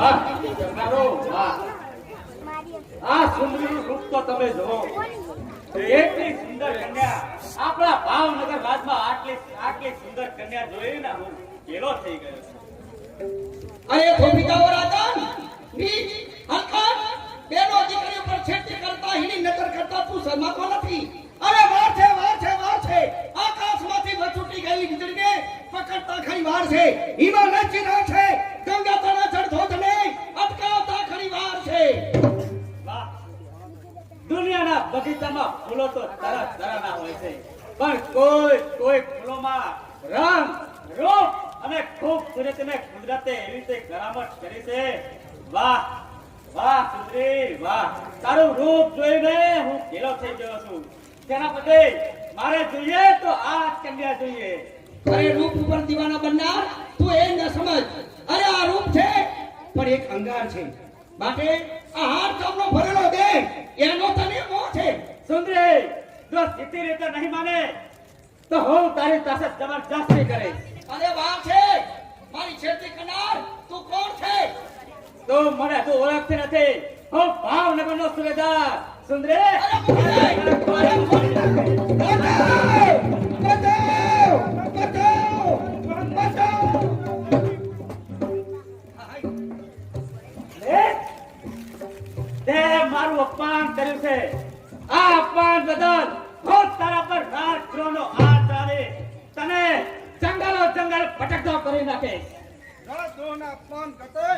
વાહ કરનારો વાહ આ સુંદરીનું રૂપ તો તમે જુઓ એટલી સુંદર કન્યા આપણા ભાવનગર રાજમાં આટલી સુંદર કન્યા જોઈને હું કેલો થઈ ગયો અરે ધોબીદાઓ રાજન નીચ હલકટ બેનો દીકરી ઉપર છેડતી કરતા હીની નજર કરતા તું શરમાતો નથી અરે વાર છે આકાશમાંથી વચૂટી ગયેલી વીજળીને પકડતા ખરી વાર છે હિમા નચી ના છે ગંગા તના ચડધોધને અટકાવતા ખરી વાર છે વાહ દુનિયાના બગીચામાં ફૂલો તો તરા હોય છે પણ કોઈ ફૂલોમાં રંગ રૂપ અને ખૂબસૂરતને કુદરતે એવી રીતે કરામત કરી છે વાહ વાહ સુંદરી વાહ તારું રૂપ જોઈને હું ઘેલો થઈ ગયો છું સેનાપતિ મારે જોઈએ તો આ કન્યા જોઈએ અરે રૂપ ઉપર દીવાના બનનાર તું એ ન સમજ અરે આ રૂપ છે પણ એક અંગાર છે માટે આ હાર ચામનો ભરેલો દેહ એનો તને મોહ છે સુંદરી જો સીધી રીતે નહીં માને તો હું તારી પાસે જબરજસ્તી કરીશ અરે વાહ છે મારી છેડતી કરનાર તું કોણ છે તો મને તું ઓળખતી નથી હું ભાવનગરનો સુબેદાર સુંદરી તે મારું અપમાન કર્યું છે આ અપમાન બદલ હું તારા પર રાતનો હાથ ચાલી તને જંગલ ભટકતો કરી નાખીશ રાજોના અપમાન કરતે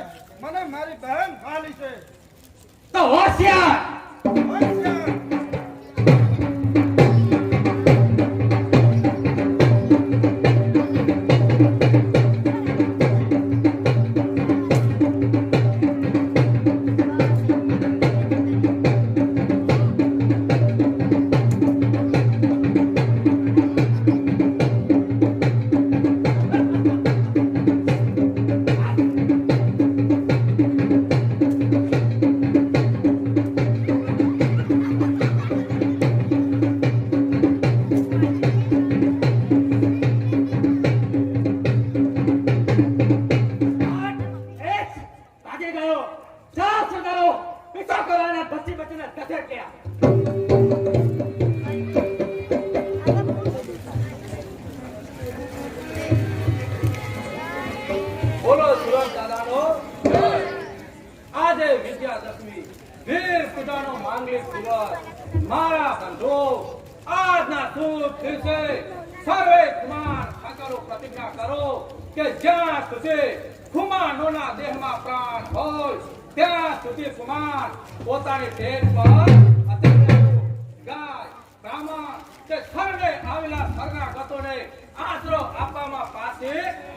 મને મારી બહેન વાલી છે તો હોશિયાર મારા બંધુ આજના શુભ દિવસે સર્વે કુમાર ઠાકરો પ્રતિજ્ઞા કરો કે જ્યાં સુધી કુમારોના દેહમાં પ્રાણ હોય ત્યાં સુધી કુમાર પોતાની દેહ પર ગાય બ્રાહ્મણ કે સર્વે આવેલા શરણાગતોને આશરો આપવામાં પાસે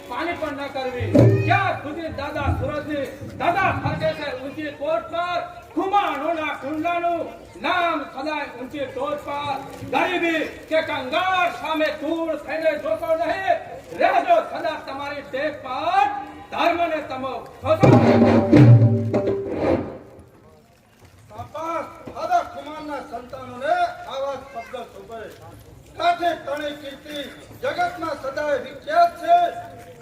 પાણી પણ ન કરવી જ્યાં સુધી દાદા સુરજની દાદા ફરકે છે ઊંચી કોટ પર કુમારોના કુંડલાનું નામ સદાય ઊંચી ટોચ પર ગરીબી કે કંગાળ સામે દૂર થઈને જોતો નહીં રહેજો સદા તમારી ટેક પર ધર્મને તમો શાબાશ દાદા કુમારના સંતાનોને આવા શબ્દ શોભે કાઠે તણે કીર્તિ જગતમાં સદાય વિખ્યાત છે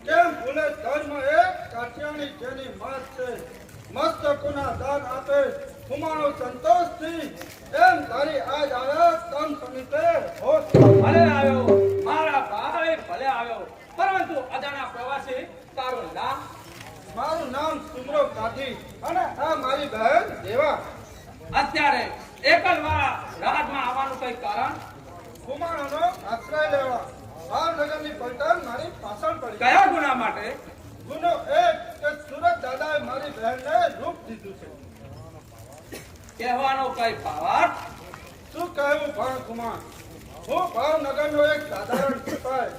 કેમ ભૂલે ધર્મ એક કાઠિયાની જેની માત છે મસ્તકોના દાન આપે કુમારો સંતોષથી એમ તારી આજ આવ્યા તન સમિતે હોશ ભલે આવ્યો મારા ભાઈ ભલે આવ્યો પરંતુ અજાણા પ્રવાસી તારું નામ મારું નામ સુમરો કાઠી અને આ મારી બહેન દેવા અત્યારે એકલવાળા રાજમાં આવવાનું કઈ કારણ કુમારોનો આશ્રય લેવા ભાવનગરની પલટન મારી પાછળ પડી કયા ગુના માટે ગુનો એક કે સુરત દાદાએ મારી બહેનને રૂપ દીધું છે કહેવાનો કઈ ભાવાર્થ શું કહેવું ભણ કુમાર હું ભાવનગરનો એક સાધારણ સિપાઈ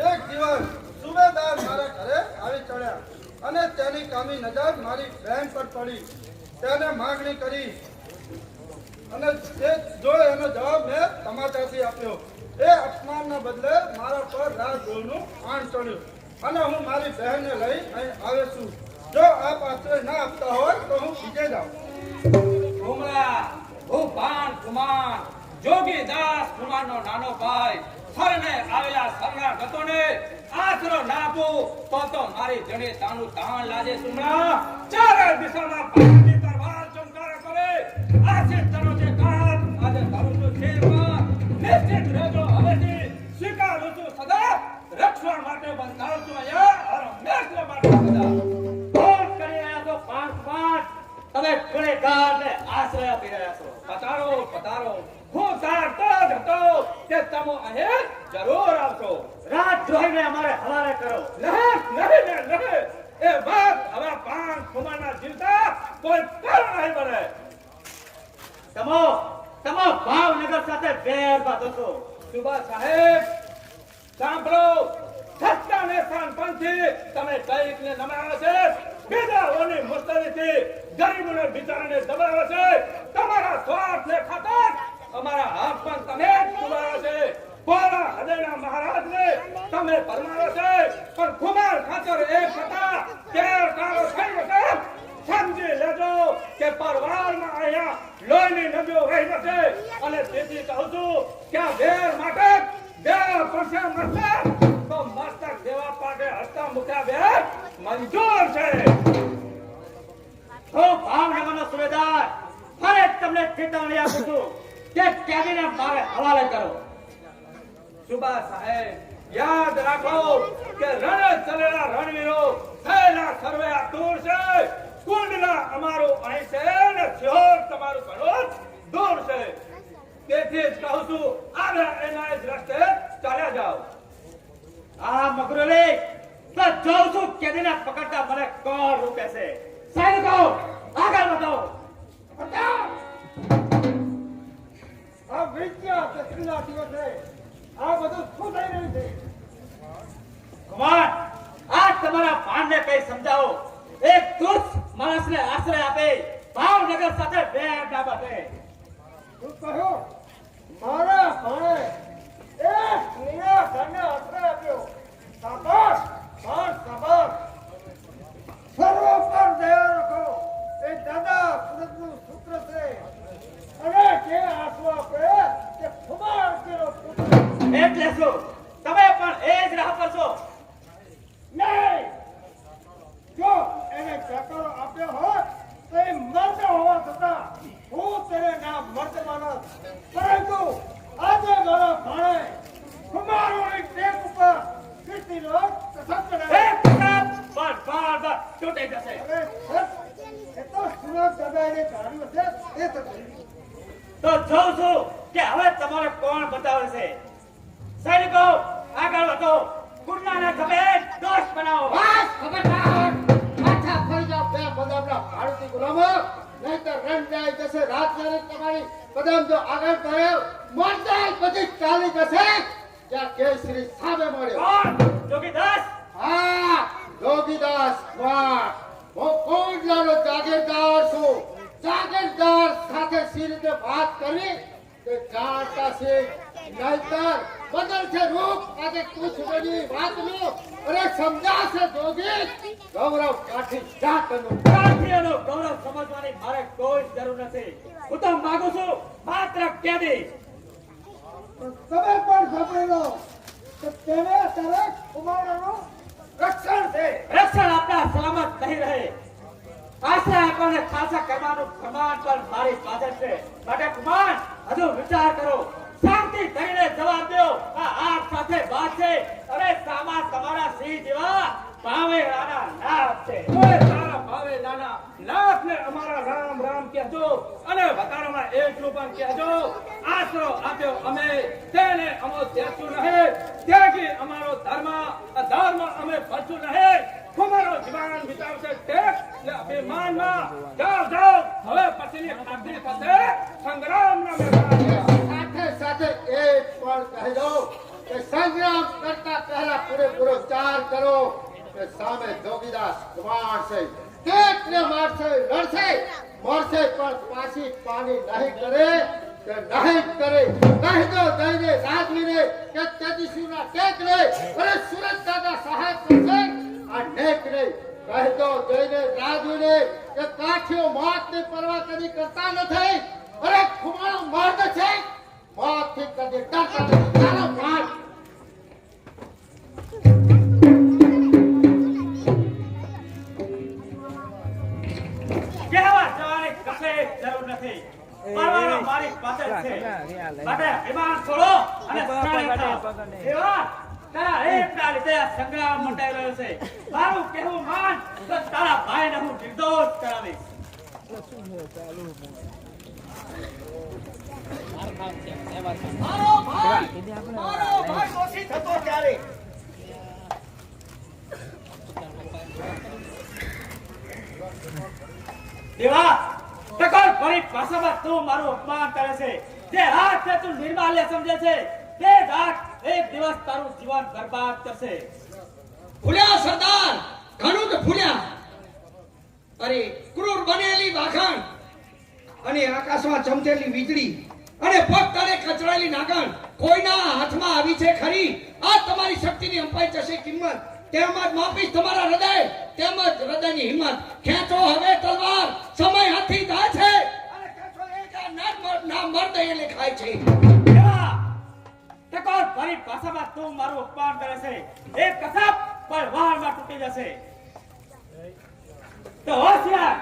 એક દિવસ સુબેદાર મારા ઘરે આવી ચડ્યા અને તેની કામી નજર મારી બહેન પર પડી તેને માંગણી કરી અને તે જો એનો જવાબ મેં તમાચાથી આપ્યો એ અપમાનના બદલે મારા પર રાજદ્રોહનું આણ ચડ્યું અને હું મારી બહેનને લઈ અહીં આવે છું જો આપ આશ્રય ના આપતા હોય તો હું બીજે જાઉં કુમળા હું ભાન કુમાર જોગીદાસ કુમારનો નાનો ભાઈ શરણે આવેલા શરણાગતોને આશરો ના આપું તો મારી જણે તાનું તાણ લાજે સુમરા ચાલ દિશામાં ભારતની તલવાર ચમકારા કરે આથી તનો જે કાળ આજે તારું છું શેરમાં નિશ્ચિત રહેજો હવેથી સ્વીકારું છું સદા રક્ષણ માટે બંધાવું છું અહીંયા હર હંમેશા માટે સદા ફોન કરી રહ્યા છો પાંચ તમે ગુનેગારને આશ્રય આપી રહ્યા છો પધારો પધારો હું જાણતો જ હતો કે તમે અહીં જરૂર આવશો રાજદ્રોહીને અમારે હવાલે કરો નહીં એ વાત હવે પાંચ ખુમાના જીવતા કોઈ કારણ નહીં બને તમો ભાવનગર સાથે વેર બાંધો છો સુભા સાહેબ સાંભળો સત્તા ને પંથી તમે કઈકને નમાવે છે બીજાઓની મુસ્તરીથી ગરીબોને બિચારાને દબાવે છે તમારા સ્વાર્થને ખાતર અમારા હાથ પણ તમે જ દબાવે છે પોરા હૃદયના મહારાજને તમે પરમારો છે પણ કુમાર ખાતર એક હતા કેર કારો થઈ જશે સમજી લેજો કે પરવારમાં અહીંયા લોહીની નદીઓ વહી જશે અને તેથી કહું છું કે આ વેર માટે બે વર્ષે મરશે તો મસ્તક દેવા પાટે હસ્તા મૂક્યા બે મંજૂર છે તો ભાવનગરનો સુબેદાર ફરે તમને ચેતવણી આપું છું કે કેદીને મારે હવાલે કરો સુભા સાહેબ યાદ રાખો કે રણે ચલેલા રણવીરો થયેલા સર્વે આતુર છે કુંડલા અમારું અહીં છે ને સિહોર તમારું ઘણું દૂર છે તેથી જ કહું છું આગળ એના જ રસ્તે ચાલ્યા જાઓ આ મગરોલી તો જોઉં છું કેદીને પકડતા મને કોણ રૂપે છે સૈનિકો આગળ વધો આ વિદ્યા દક્ષિણા દિવસે આ બધું શું થઈ રહ્યું છે કુમાર આ તમારા ભાણને કઈ સમજાવો એક તુચ્છ માણસને આશ્રય આપે ભાવનગર સાથે વેર ના બાંધે શું કહ્યું મારા ભાણે એક સ્ત્રીના ઘરને આશ્રય આપ્યો શાબાશ શાબાશ સર્વ પર દયા રાખો એ દાદા પુરુષનું સૂત્ર છે અને જે આંસુ આપે તે ખુમાર કેરો પુત્ર એટલે શું તમે પણ એ જ રાહ પર છો નહીં જો એને ચકરો આપ્યો હોત તો એ મર્દ હોવા છતાં હું તેને ના મર્દ માનત પરંતુ આજે મારા ભાણે કુમારોની ટેક ઉપર કીર્તિનો કથન કરે એક પ્રતાપ બાર છૂટી જશે અરે સત એ તો સુરત દાદાએ ધાર્યું છે એ થતું તો જોઉં છું કે હવે તમારે કોણ બતાવે છે સૈનિકો આગળ વધો કુંડલાના ખભે દોષ બનાવો બસ ખબરદાર પાછા ફરી જાઓ બે બદામના ભારતીય ગુલામો નહીંતર રણ જાય જશે રાત જાણે તમારી બદામ જો આગળ ગયો મરદાય બધી ચાલી જશે ત્યાં કેસરી સામે મળ્યો કોણ જોગીદાસ હા જોગીદાસ કુમાર હું કોંડલાનો જાગીરદાર છું જાગીરદાર સાથે સી રીતે વાત કરવી તે જાણતા છે નહીંતર બદલ છે રૂપ આજે તું છોડી વાતનું અરે સમજાશે જોગી ગૌરવ કાઠી જાતનું કાઠીયાનો ગૌરવ સમજવાની મારે કોઈ જરૂર નથી હું તો માંગુ છું માત્ર કેદી તમે પણ સાંભળી લો કે તેને અત્યારે કુમારોનું રક્ષણ છે રક્ષણ આપણા સલામત નહીં રહે આશા આપણને ખાસા કરવાનું પ્રમાણ પણ મારી પાસે છે માટે કુમાર હજુ વિચાર કરો શાંતિ થઈને જવાબ દો આ આપ સાથે વાત છે અરે સામા તમારા સિંહ જેવા ભાવે રાણા નામ છે ઓય તારા ભાવે નાના લાખને અમારા રામ રામ કહેજો અને વધારામાં એકલું પણ કહેજો આશરો આપ્યો અમે તેને અમો ત્યાગશું નહીં ત્યાગી અમારો ધર્મ અધર્મ અમે ભરશું નહીં તમારો જીવન વિતાવશે ટેક ને અભિમાનમાં જાઓ હવે પછીની ખાતરી થશે સંગ્રામના મેદાનમાં સાથે સાથે એક પણ કહી દો કે સંગ્રામ કરતા પહેલા પૂરેપૂરો વિચાર કરો કે સામે જોગીદાસ કુમાર છે કેટલે મારશે લડશે મરશે પણ પાછી પાણી નહીં કરે કે નહીં કરે કહી દો દઈને રાજવીને કે તેજસ્વીના ટેક રે અરે સુરત દાદા સહાય કરશે આ ટેક રે કહી દો દઈને રાજવીને કે કાઠીઓ મોતની પરવા કદી કરતા નથી અરે ખુમારો મર્દ છે મોતથી કદી ડરતા નથી તારો માર નથી. મારવાનો મારી પાસે જ છે. માટે વિમાન છોડો અને સ્થળે થાઓ. દેવા, તારા એકના લીધે આ સંગ્રામ મંડાઈ રહ્યો છે. મારું કહેવું માન તો તારા ભાઈને હું નિર્દોષ કરાવીશ. મારો ભાઈ દોષી થતો ત્યારે દેવા, ટકોર ફરી ભાષામાં તું મારું અપમાન કરે છે. જે હાથને તું નિર્માલ્ય સમજે છે તે જ હાથ એક દિવસ તારું જીવન બરબાદ કરશે. ભૂલ્યા સરદાર, ઘણું જ ભૂલ્યા. અરે ક્રૂર બનેલી વાઘણ અને આકાશમાં ચમકેલી વીજળી અને પગ તળે કચડાયેલી નાગણ કોઈના હાથમાં આવી છે ખરી? આ તમારી શક્તિની અંપાઈ જશે કિંમત. તેમજ માપીશ તમારા હૃદય, તેમજ હૃદયની હિંમત. ખેંચો હવે તલવાર, સમય હાથી જાય છે અને ખેંચો એ કે ના મર્દ એ લેખાય છે. દેવા, ટકોર ફરી ભાષામાં તું મારું અપમાન કરે છે. એક કસબ પણ વાળમાં તૂટી જશે. તો હોશિયાર.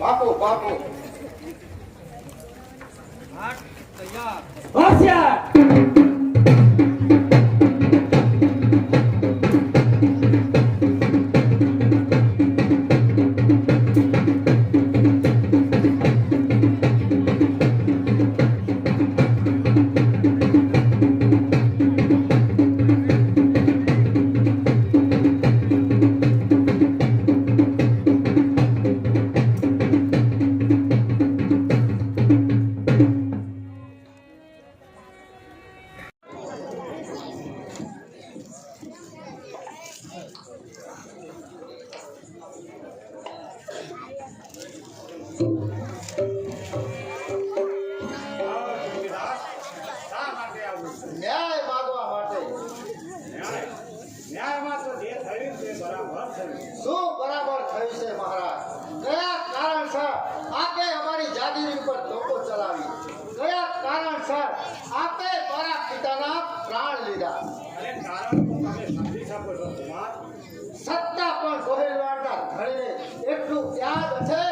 બાપુ બાપુ હોશિયાર. ન્યાય માંગવા માટે. ન્યાયમાં તો જે થયું તે બરાબર થયું. શું બરાબર થયું છે મહારાજ? કયા કારણસર આપે અમારી જાગીરી ઉપર ધોકો ચલાવી? કયા કારણસર આપે મારા પિતાના પ્રાણ લીધા? અરે કારણ તો તમે સમજી શકો છો કુમાર. સત્તા પણ ગોહિલવાડના ધણીને એટલું યાદ છે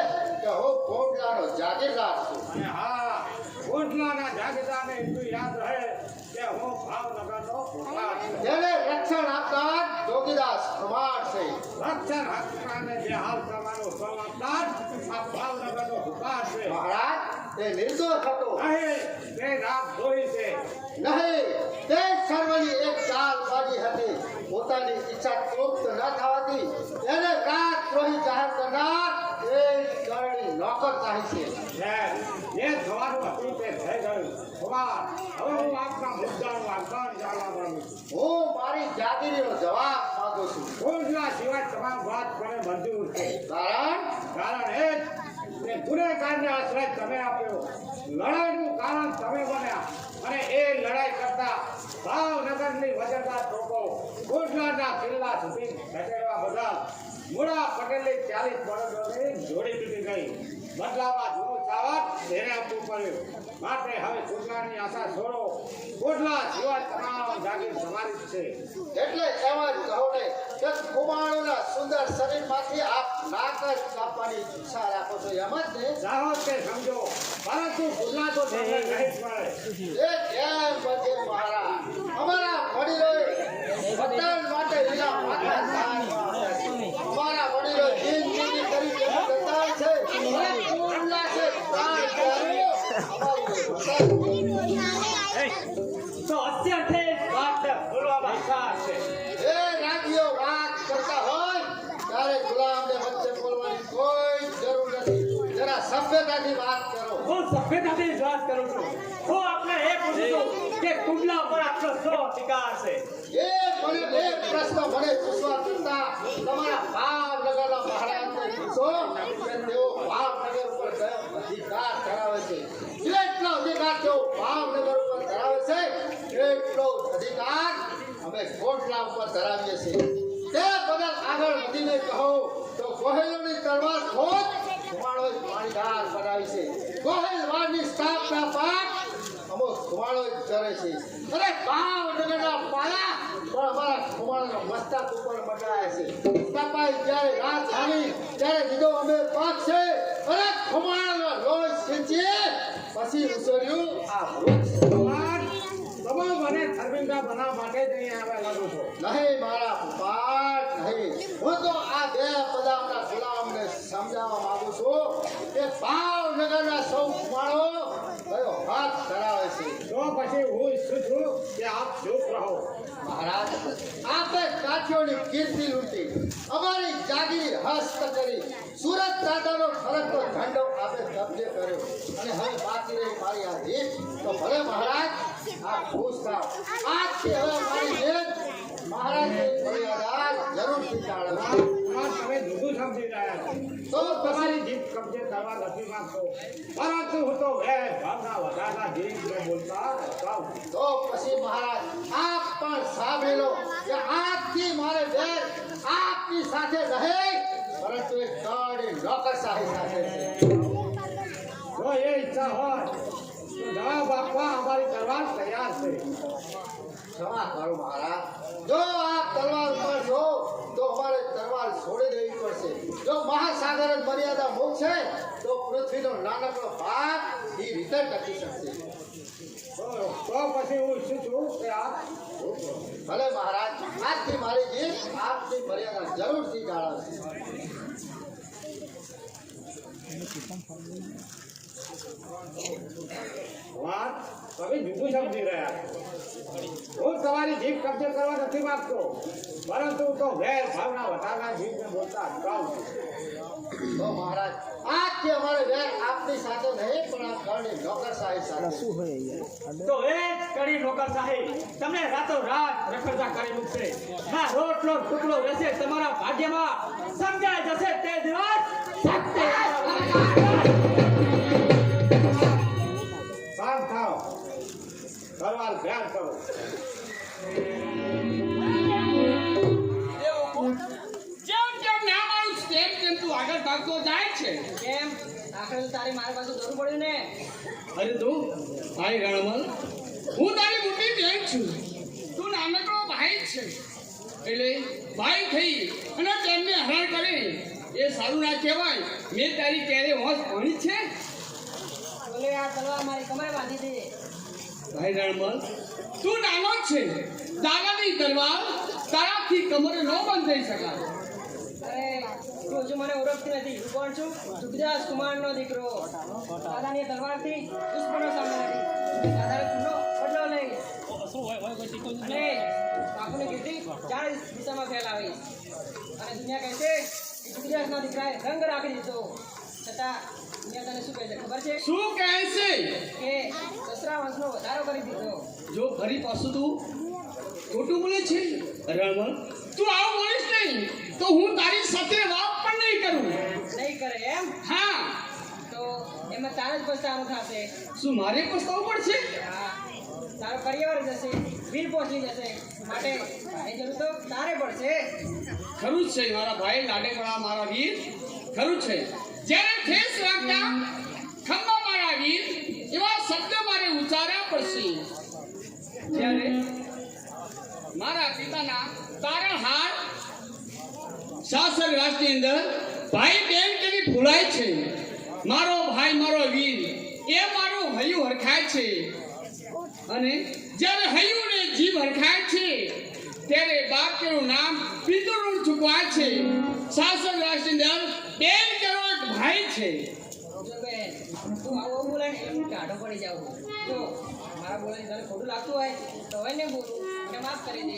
કે હું કોટલાનો જાગીરદાર છું. અને હા, કોટલાના જાગીરદારને એટલું યાદ રહે કે હું ભાવનગરનો કોટલા છું. તેને રક્ષણ આપનાર જોગીદાસ કુમાર છે. રક્ષણ હક્કાને જે હાલ કરવાનો સમજદાર આ ભાવનગરનો હુકાર છે. મહારાજ, તે નિર્દોષ હતો નહીં, તે રાત ધોઈ છે. નહીં, તે સર્વની એક ચાલબાજી હતી. પોતાની ઈચ્છા તૃપ્ત ન થવાથી તેને રાજદ્રોહી જાહેર કરનાર એ કરણી નોકરશાહી છે. જે થવાનું હતું તે થઈ ગયું. કુમાર, હવે હું આપના મુદ્દાનું આગળ જાણવા માંગુ છું. હું મારી જાગીરીનો જવાબ માંગુ છું. કોટલા સિવાય તમામ વાત મને મંજૂર છે. કારણ એ જ કે ગુનેગારને આશ્રય તમે આપ્યો. લડાઈનું કારણ તમે બન્યા અને એ લડાઈ કરતા ભાવનગરની વજનદાર તોપો કોટલાના કિલ્લા સુધી ખસેડવા બદલ મુળા પટેલની 40 બળદોની જોડી તૂટી ગઈ. બદલામાં જૂનું સાવત તેને આપવું પડ્યું. માટે હવે કુંડલાની આશા છોડો. કુંડલા સિવાય તમામ જાગીર તમારી જ છે. એટલે એમ જ કહો ને કે કુમારોના સુંદર શરીરમાંથી આપ નાક જ કાપવાની ઈચ્છા રાખો છો એમ જ ને? ચાહો તે સમજો, પરંતુ કુંડલા તો તમને નહીં પડે. એ કેમ બધે મારા અમારા વડીલોએ વતન માટે લીલા માથા તાજમાં આપ્યા છે. અમારા વડીલોએ જિંદગી કરી તેનું વતન છે. અને કુંડલા છે પ્રાણ પ્યારો. અમારું વતન. તો અત્યારથી જ વાતને ભૂલવામાં હિસાબ છે. એ રાજ્યો વાત કરતા હોય ત્યારે ગુલામને વચ્ચે બોલવાની કોઈ જરૂર નથી. જરા સભ્યતાથી વાત કરો. હું સભ્યતાથી જ વાત કરું છું. હું આપને એ પૂછું છું કે કુંડલા ઉપર આપનો શું અધિકાર છે? એ મને એક પ્રશ્ન મને પૂછવા કરતા તમારા ભાવનગરના મહારાજને પૂછો કે તેઓ ભાવનગર ઉપર કયો અધિકાર ધરાવે છે. જેટલો અધિકાર તેઓ ભાવનગર ઉપર ધરાવે છે એટલો અધિકાર અમે કોટલા ઉપર ધરાવીએ છીએ. તે બદલ આગળ વધીને કહો તો ગોહેલોની તલવાર ખોદ કુમાળો પાણીદાર બનાવી છે. ગોહેલવાડની સ્થાપના પાઠ અમો કુમાળો જ કરે છે. અને ભાવનગરના પાયા પણ અમારા કુમાળોના મસ્તક ઉપર મંડાયા છે. સ્થાપાઈ જ્યારે રાજધાની ત્યારે દીધો અમે પાક છે. અને કુમાળોના લોહી સિંચીએ પછી ઉછળ્યું આ વૃક્ષ. તમે મને શર્મિંદા બનાવવા માટે જ અહીં આવ્યા લાગો છો. નહીં મારા પાઠ નહીં. હું તો આ બે પદાર્થના ગુલામને સમજાવવા માંગુ છું કે ભાવનગરના સૌ કુમારો કયો હાથ ધરાવે છે. તો પછી હું ઈચ્છું છું કે આપ ચૂપ રહો. મહારાજ આપે કાઠીઓની કીર્તિ લૂંટી અમારી જાગીર હસ્ત કરી સુરત દાદાનો ફરકનો ઝંડો આપે કબજે કર્યો અને હવે બાકી રહી મારી આ રીત તો ભલે મહારાજ આપ ખુશ થાવ. આજથી હવે મારી રીત મહારાજની ફરિયાદ જરૂરથી ટાળવા. તમે જુદું સમજી રહ્યા છો. તો તમારી જીત કબજે કરવા નથી માંગતો, પરંતુ હું તો વેર ભાવના વધારના જીતને બોલતા જાઉં. તો પછી મહારાજ આપ પણ સાંભળી લો કે આજથી મારે વેર આપની સાથે રહે પરંતુ એક ગાડી નોકરશાહી સાથે છે. જો એ ઈચ્છા હોય તો જવાબ આપવા અમારી તલવાર તૈયાર છે. ક્ષમા કરો મહારાજ. જો આપ તલવાર ઉપર છો તો અમારે તલવાર છોડી દેવી પડશે. જો મહાસાગર જ મર્યાદા મૂકશે તો પૃથ્વીનો નાનકડો ભાગ એ રીતે ટકી શકશે. તો પછી હું ઈચ્છું છું કે આપ ચૂપ રહો. ભલે મહારાજ આજથી મારી જીત આપની મર્યાદા જરૂરથી જાળવશે. વાત તમે જુદું સમજી રહ્યા છો. હું તમારી જીભ કબજે કરવા નથી માંગતો, પરંતુ હું તો વેર ભાવના વધારના જીભને બોલતા અટકાવું છું. તો મહારાજ આજથી અમારે વેર આપની સાથે નહીં પણ આ ઘરની નોકરશાહી સાથે. તો એ જ કડી નોકરશાહી તમને રાતો રાત રખડતા કરી મૂકશે. ના રોટલો ટુકડો રહેશે તમારા ભાગ્યમાં. સમજાય જશે તે દિવસ શક્તિ શાંત થાઓ. તલવાર ધ્યાન કરો. જેમ જેમ નામ આવ્યું તેમ તેમ તું આગળ ભાગતો જાય છે. કેમ આખરે તો તારી મારી પાસે જરૂર પડ્યું ને. અરે તું ભાઈ રણમલ, હું તારી મોટી બેન છું. તું નાનકડો ભાઈ જ છે. એટલે ભાઈ થઈ અને તેમને હરણ કરે એ સારું ના કહેવાય. મેં તારી ક્યારે હોશ ભણી છે? બોલે આ તલવાર મારી કમરે બાંધી દે. ભાઈ રણમલ, તું નાનો જ છે. દાદાની તલવાર તારાથી કમરે ન બંધાઈ શકાય. અરે તું હજુ મને ઓળખતી નથી. હું કોણ છું? દુર્ગાદાસ કુમારનો દીકરો. દાદાની તલવારથી દુશ્મનો સામે લડી દાદાનો ખૂનનો બદલો લઈ અને બાપુની કીર્તિ ચારે દિશામાં ફેલાવીશ. અને દુનિયા કહે છે કે દુર્ગાદાસના દીકરાએ રંગ રાખી દીધો. છતાં દુનિયા તને શું કહે છે ખબર છે? શું કહે છે? કે દસરા વંશનો વધારો કરી દીધો. જો ફરી પાછું તું ખોટું બોલે છે રણમલ, તું આવું બોલીશ નહીં તો હું તારી સાથે વાત પણ નહીં કરું. નહીં કરે એમ? હા, તો એમાં તારે જ પસ્તાવાનું થશે. શું મારે પસ્તાવું પડશે? હા, તારો પરિવાર જશે, વીર પહોંચી જશે. માટે એ જરૂર તો તારે પડશે. ખરું જ છે મારા ભાઈ લાડેકડા મારા વીર, ખરું જ છે. જ્યારે ઠેસ વાગતા ખંભા મારા વીર એવા શબ્દ મારે ઉચ્ચારવા પડશે. જ્યારે મારા પિતાના તારણહાર શાસન રાષ્ટ્રની અંદર ભાઈ બેન કેવી ભૂલાય છે. મારો ભાઈ મારો વીર એ મારું હૈયું હરખાય છે અને જ્યારે હૈયું ને જીવ હરખાય છે ત્યારે બાપ કેવું નામ પિતૃનું ચૂકવાય છે. શાસન રાષ્ટ્રની અંદર બેન કેવો એક ભાઈ છે. જો બેન તું આવો બોલે ને હું ટાઢો પડી જાઉં. જો મારા બોલે તને ખોટું લાગતું હોય તો હવે ને બોલું અને માફ કરી દે.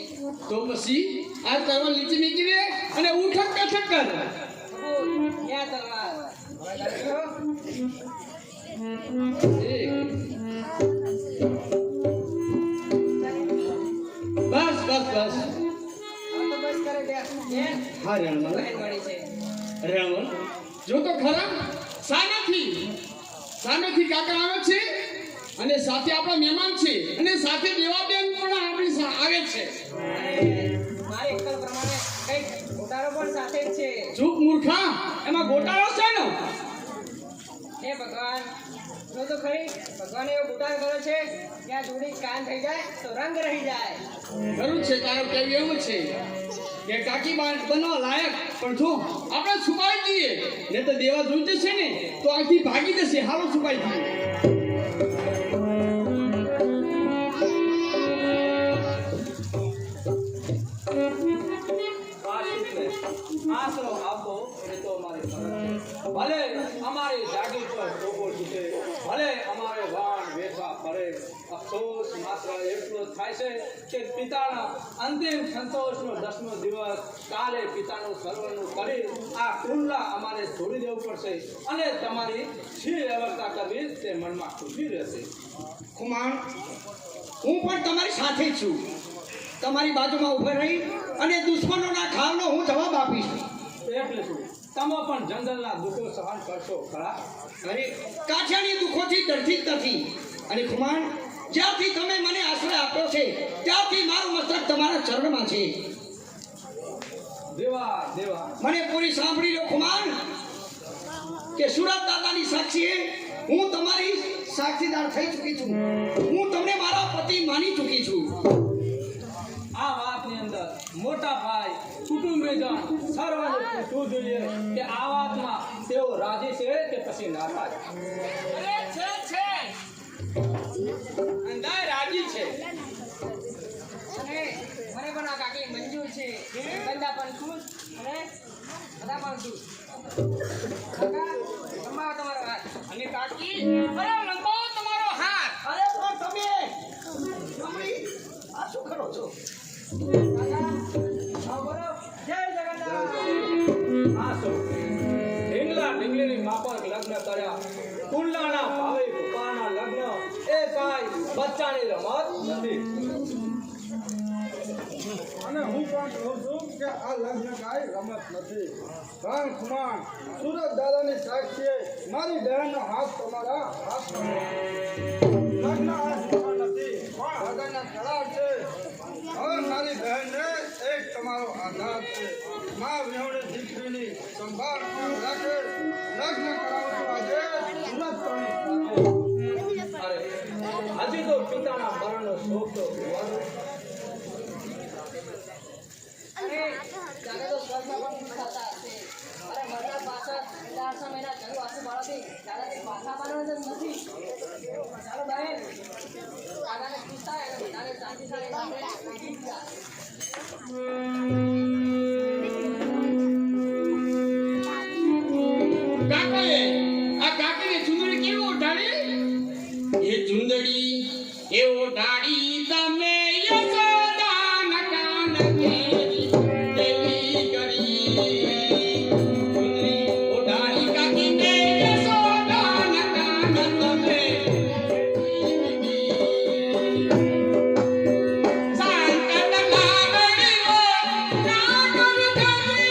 તો પછી આ તલવાર નીચે મૂકી દે અને ઉઠક કથક કર. બોલ ક્યાં તલવાર હવે તારે જો બસ બસ બસ. હવે તો બસ કરે દે બેન હા રણમલ બહેન મળી છે. રણમલ જો તો ખરા સામેથી કાકા આવે છે અને સાથે આપણા મહેમાન છે અને સાથે દેવાબેન પણ આપણી આવે છે. અને મારી અક્કલ પ્રમાણે કઈક ગોટાળો પણ સાથે જ છે. ચૂપ મૂર્ખા, એમાં ગોટાળો છે ને? હે ભગવાન જો તો ખરી ભગવાને એવો ગોટાળો કર્યો છે ત્યાં જોડી કાન થઈ જાય તો રંગ રહી જાય. ખરું છે તારું કેવું એવું છે કે કાકી બનવા લાયક પણ જો આપણે છુપાઈ જઈએ ને તો દેવા જોઈતે છે ને તો આથી ભાગી જશે. હાલો છુપાઈ જઈએ. આશરો આપો એ તો અમારી ફરજ છે. ભલે અમારી જાગીર પર ટોપો છૂટે, ભલે અમારે વાણ વેઠવા પડે, અફસોસ માત્ર એટલો જ થાય છે કે પિતાના અંતિમ સંતોષનો 10મો દિવસ કાલે પિતાનું સર્વનું કરી આ કુંડલા અમારે છોડી દેવું પડશે અને તમારી શી વ્યવસ્થા કરવી તે મનમાં ખુશી રહેશે. ખુમાણ હું પણ તમારી સાથે જ છું. તમારી બાજુમાં ઊભો રહી અને દુશ્મનોના ઘાવનો હું જવાબ આપીશ. એટલે શું તમે પણ જંગલના દુઃખો સહન કરશો ખરા? અરે કાઠિયાની દુઃખોથી ડરતી જ નથી. અને ખુમાણ જ્યારથી તમે મને આશ્રય આપ્યો છે ત્યારથી મારું મસ્તક તમારા ચરણમાં છે. દેવા દેવા મને પૂરી સાંભળી લો ખુમાણ કે સુરત દાદાની સાક્ષીએ હું તમારી સાક્ષીદાર થઈ ચૂકી છું. હું તમને મારા પતિ માની ચૂકી છું. આ વાતની અંદર મોટા ભાઈ કુટુંબીજન સર્વને પૂછવું જોઈએ કે આ વાતમાં તેઓ રાજી છે કે પછી નારાજ? અરે છે અંદાજ રાજી છે. અને મને પણ આ કાકી મંજૂર છે. બંદા પણ ખુશ અને બધા પણ ખુશ. કાકા લંબાવો તમારો હાથ. અને કાકી અરે લંબાવો તમારો હાથ. અરે પણ તમે આ શું કરો છો? કાકા આવો બોલો જય જગન્નાથ. આ શું ઢીંગલીની માફક લગ્ન કર્યા, કુંડલાના ભાવે ભૂપાના લગ્ન એ કાંઈ બચ્ચાની રમત નથી. અને હું પણ કહું છું કે આ લગ્ન કાંઈ રમત નથી. કારણ ખુમાણ સુરત દાદાની સાક્ષીએ મારી બહેનનો હાથ તમારા હાથમાં છે. લગ્ન આ સુખા નથી પણ હૃદયના કરાર છે. હવે મારી બહેનને એક તમારો આધાર છે. મા વિહોણી દીકરીની સંભાળ રાખે લગ્ન કરાવું તો આજે સુરત પાણી અરે હજી તો પિતાના મરણનો શોક તો હોવાનો. અને જાણે તો સ્વર્ગમાં પણ ખુશ થતા હશે. અરે મરતા પાછળ 4 મહિના જંગ વાસી બાળાથી દાદાથી પાછા પાડવાનો જ નથી. ચાલો બહેન દાદાને ખુશ થાય અને બધાને શાંતિશાળી રાખે. ગીત ગાય. કાકાએ આ કાકીને ચુંદડી કેવી ઓઢાડી? એ ચુંદડી એ ઓઢાડી તમે યશોદાના કાન ઘેરી દેવી કરી. ચુંદડી ઓઢાડી કાકીને યશોદાના કાન તમે સંકટ લાવણીઓ ના કર કરી.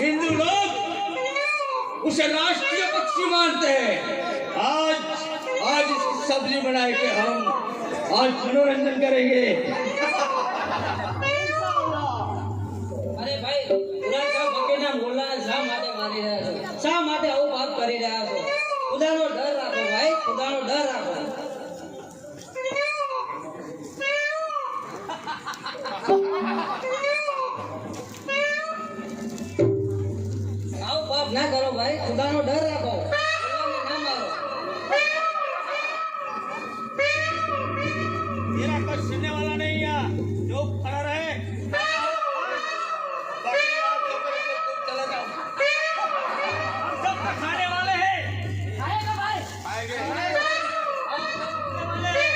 हिंदू लोग उसे राष्ट्रीय पक्षी मानते हैं। आज इसकी सब्जी बना के हम आज मनोरंजन करेंगे। અરે ભાઈ પુરા કા બકેના મોલાને શા માટે મારી રહ્યા છો? શા માટે આવું પાપ કરી રહ્યા છો? ખુદાનો ડર રાખો ભાઈ, ખુદાનો ડર રાખો. આવું પાપ ના કરો ભાઈ, ખુદાનો ડર રાખો. ભગવાનને ના મારો. तेरा कुछ सुनने वाला नहीं है, जो खड़ा रहे। बाकी आप लोग तुम चले जाओ। हम सब तो खाने वाले हैं। આયેગા ભાઈ. आएंगे। આવો, खाने वाले हैं।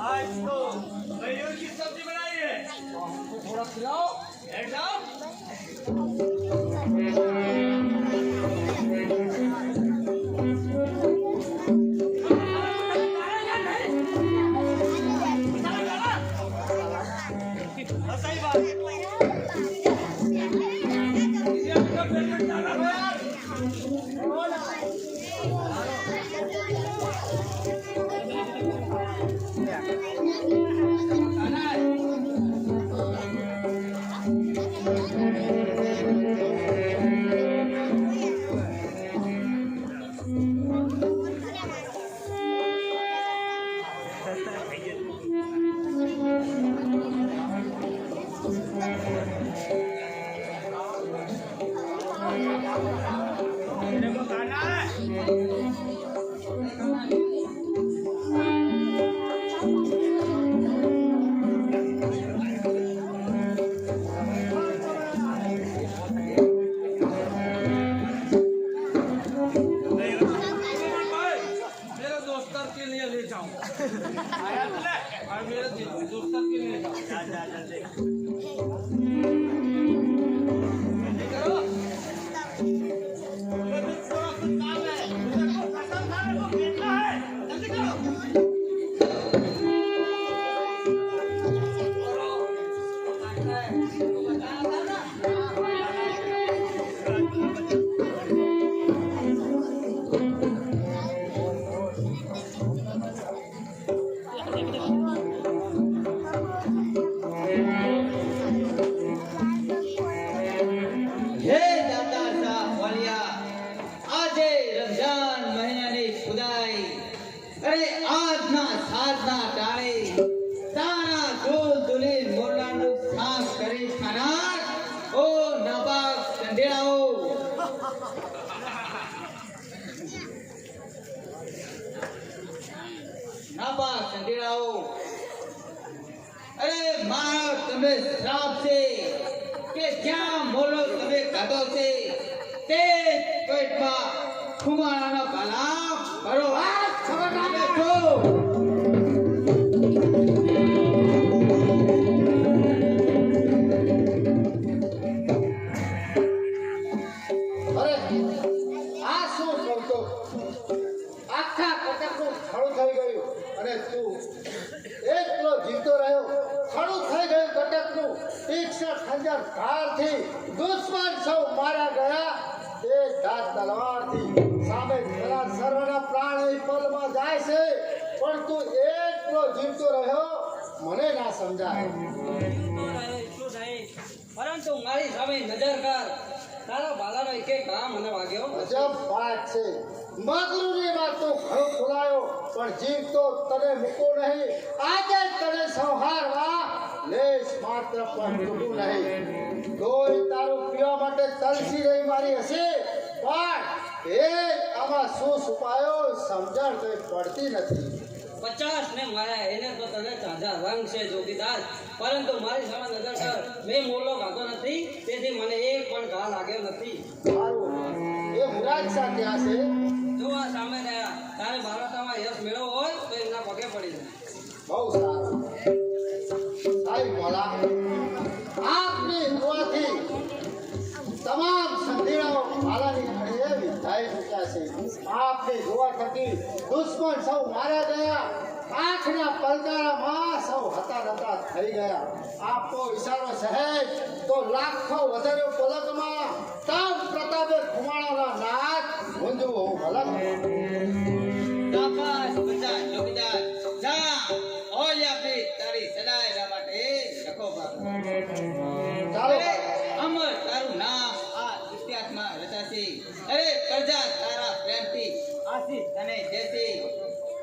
आज तो मयूर की सब्जी बनाई है। થોડા ખીલાઓ. बैठ जाओ। सही बात। मेरे को खाना है। मेरे दोस्तर के लिए ले जाऊं और मेरे दोस्तर के लिए ले जाऊं। जा जा जल्दी। करो હે દાતા સાહેબ વાલિયા, આજે રમજાન મહિનાની ખુદાઈ, અરે આજના સાધના ટાણે તારા દૂલ દુલી મોરલાનું સાફ કરી ખાનાર ઓ નાપાક ચંડેલાઓ, નાપાક ચંડેલાઓ, અરે મારો તમે શ્રાપ છે કે જ્યાં મોલો તમે ખાધો છે તે પેટમાં ખુમારાના ભલા ભરો વાત ખબર ના બેઠો. અરે આ શું કરતો? આખા કટકનું ખડું થઈ ગયું અને તું એકલો જીવતો રહ્યો. ખડું થઈ ગયું કટકનું. 61,000 ધારથી દુશ્મન સૌ મારા ગયા તે ધાત તલવારથી સામે પેલા સર્વના પ્રાણ એ પલમાં જાય છે, પણ તું એકલો જીવતો રહ્યો મને ના સમજાય. પરંતુ મારી સામે નજર કર, તારા બાલાનો એક એક ઘા મને વાગ્યો. અજબ વાત છે. મગરૂની વાત તો ઘણો ખોલાયો, પણ જીવ તો તને મૂકો નહીં. આજે તને સંહારવા લેશ માત્ર પણ ચૂકું નહીં. કોઈ તારું પીવા માટે તલસી રહી મારી હશે, પણ એ આમાં શું છુપાયો સમજણ કઈ પડતી નથી. 50 ને માર્યા એને તો તને તાજા રંગ છે જોગીદાસ, પરંતુ મારી સામે નજર કર, મેં મોલો ખાધો નથી, તેથી મને એક પણ ઘા લાગ્યો નથી. સારું, એ મુરાદ શા ત્યાં છે? જો આ સામે રહ્યા, તારે ભારતમાં યશ મેળવવો હોય તો એમના પગે પડી જાય. બહુ સારું. સાહેબ ભલા, આપની દુઆથી તમામ સંધિરાઓ ભાલાની ઘડીએ વિધાઈ ચૂક્યા છે. આપની દુઆ થકી દુશ્મન સૌ માર્યા ગયા, આંખના પલકારામાં સૌ હતા નતા થઈ ગયા. આપનો ઈશારો સહેજ તો લાખો વધારે પલકમાં તમ પ્રતાપે ખુમાણાના નાથ ગુંજવું હું ભલક. શાબાશ બધા જોગીદાર, જા ઓયા પી તારી સદાય રહેવા માટે લખો બાપ. ચાલો અરે અમર તારું નામ આ ઇતિહાસમાં રચાશે. અરે પ્રજા તારા પ્રેમથી આશીષ તને દેશે.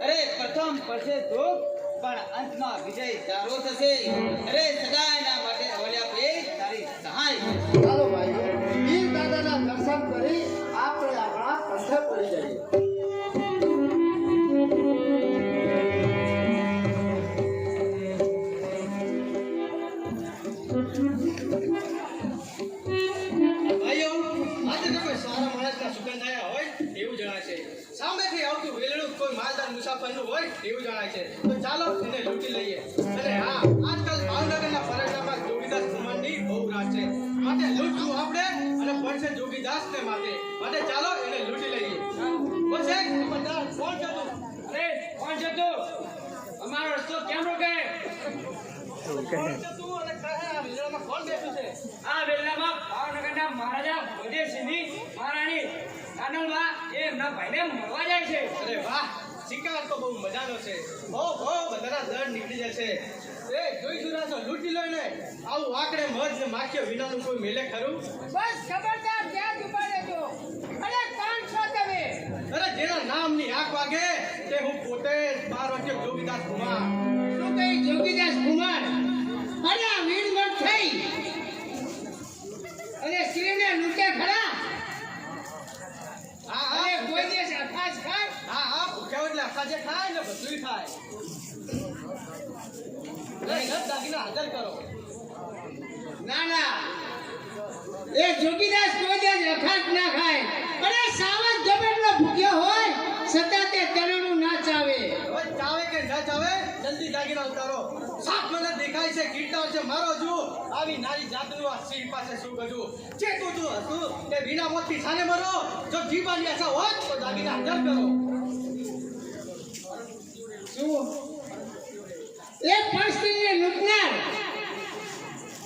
અરે પ્રથમ પડશે દુઃખ, પણ અંતમાં વિજય તારો થશે. અરે સદાયના માટે ઓલ્યા પે તારી સહાય. ચાલો ભાઈઓ, વીર દાદાના દર્શન કરી આપણે આપણા પંથે પડી જઈએ. ભાઈઓ, આજે તો કોઈ સારા માણસના સુગંધ આવ્યા હોય એવું જણાય છે. સામેથી આવતું વેલણું કોઈ માલદાર મુસાફરનું હોય એવું જણાય છે. તો ચાલો એને લૂંટી લઈએ. અને હા, આજકાલ ભાવનગરના પરેશાનમાં જોગીદાસ કુમારની બહુ રાત છે, માટે લૂંટવું આપણે અને પડશે જોગીદાસને માટે ચાલો એને લૂંટી લઈએ. બસ એક ખબરદાર, કોણ છે તું? અરે કોણ છે તું? અમારો રસ્તો કેમ રોકે? કોણ છે તું અને કહે આ વેલણામાં કોણ બેઠું છે? આ વેલામાં ભાવનગરના મહારાજા ભદેસિંહની મહારાણી કાનલમાં એ એમના ભાઈને મળવા જાય છે. અરે વાહ, શિકાર તો બહુ મજાનો છે. બહુ બધાના દળ નીકળી જશે. એ જોઈ સુરા છો, લૂંટી લો ને. આવું આકડે મજ ને માખ્યો વિનાનું કોઈ મેલે ખરું? બસ ખબરદાર, ત્યાં જ ઉભા રહેજો. અરે કોણ છો તમે? અરે જેના નામની આંખ વાગે તે હું પોતે જ 12 વર્ષીય જોગીદાસ કુમાર. શું કહી જોગીદાસ કુમાર? અરે આ વીરમણ થઈ અને સ્ત્રીને લૂંટે ખરા? હા અરે હા કોઈ દિવસ અખાસ ખાય? હા ભૂખ્યા એટલે આખા જે ખાય ને બધું ખાય. લઈ ઘર દાગીના હાજર કરો. ના ના, એ જોગીદાસ કોઈ દિવસ અખાસ ના ખાય. અરે સાવજ ગમેટલો ભૂખ્યો હોય છતાં તે તરણું ના ચાવે. હવે ચાવે કે ન ચાવે, જલ્દી દાગીના ઉતારો. સાપ મને દેખાય છે, કીટાઓ છે, મારો જુ આવી નારી જાતનું આ સિંહ પાસે શું ગજું છે. તું હતું કે વિના મોતથી સાને મરો? જો જીવવાની આશા હોત તો દાગીના હાજર કરો. શું એ પરિસ્થિતિને લૂંટનાર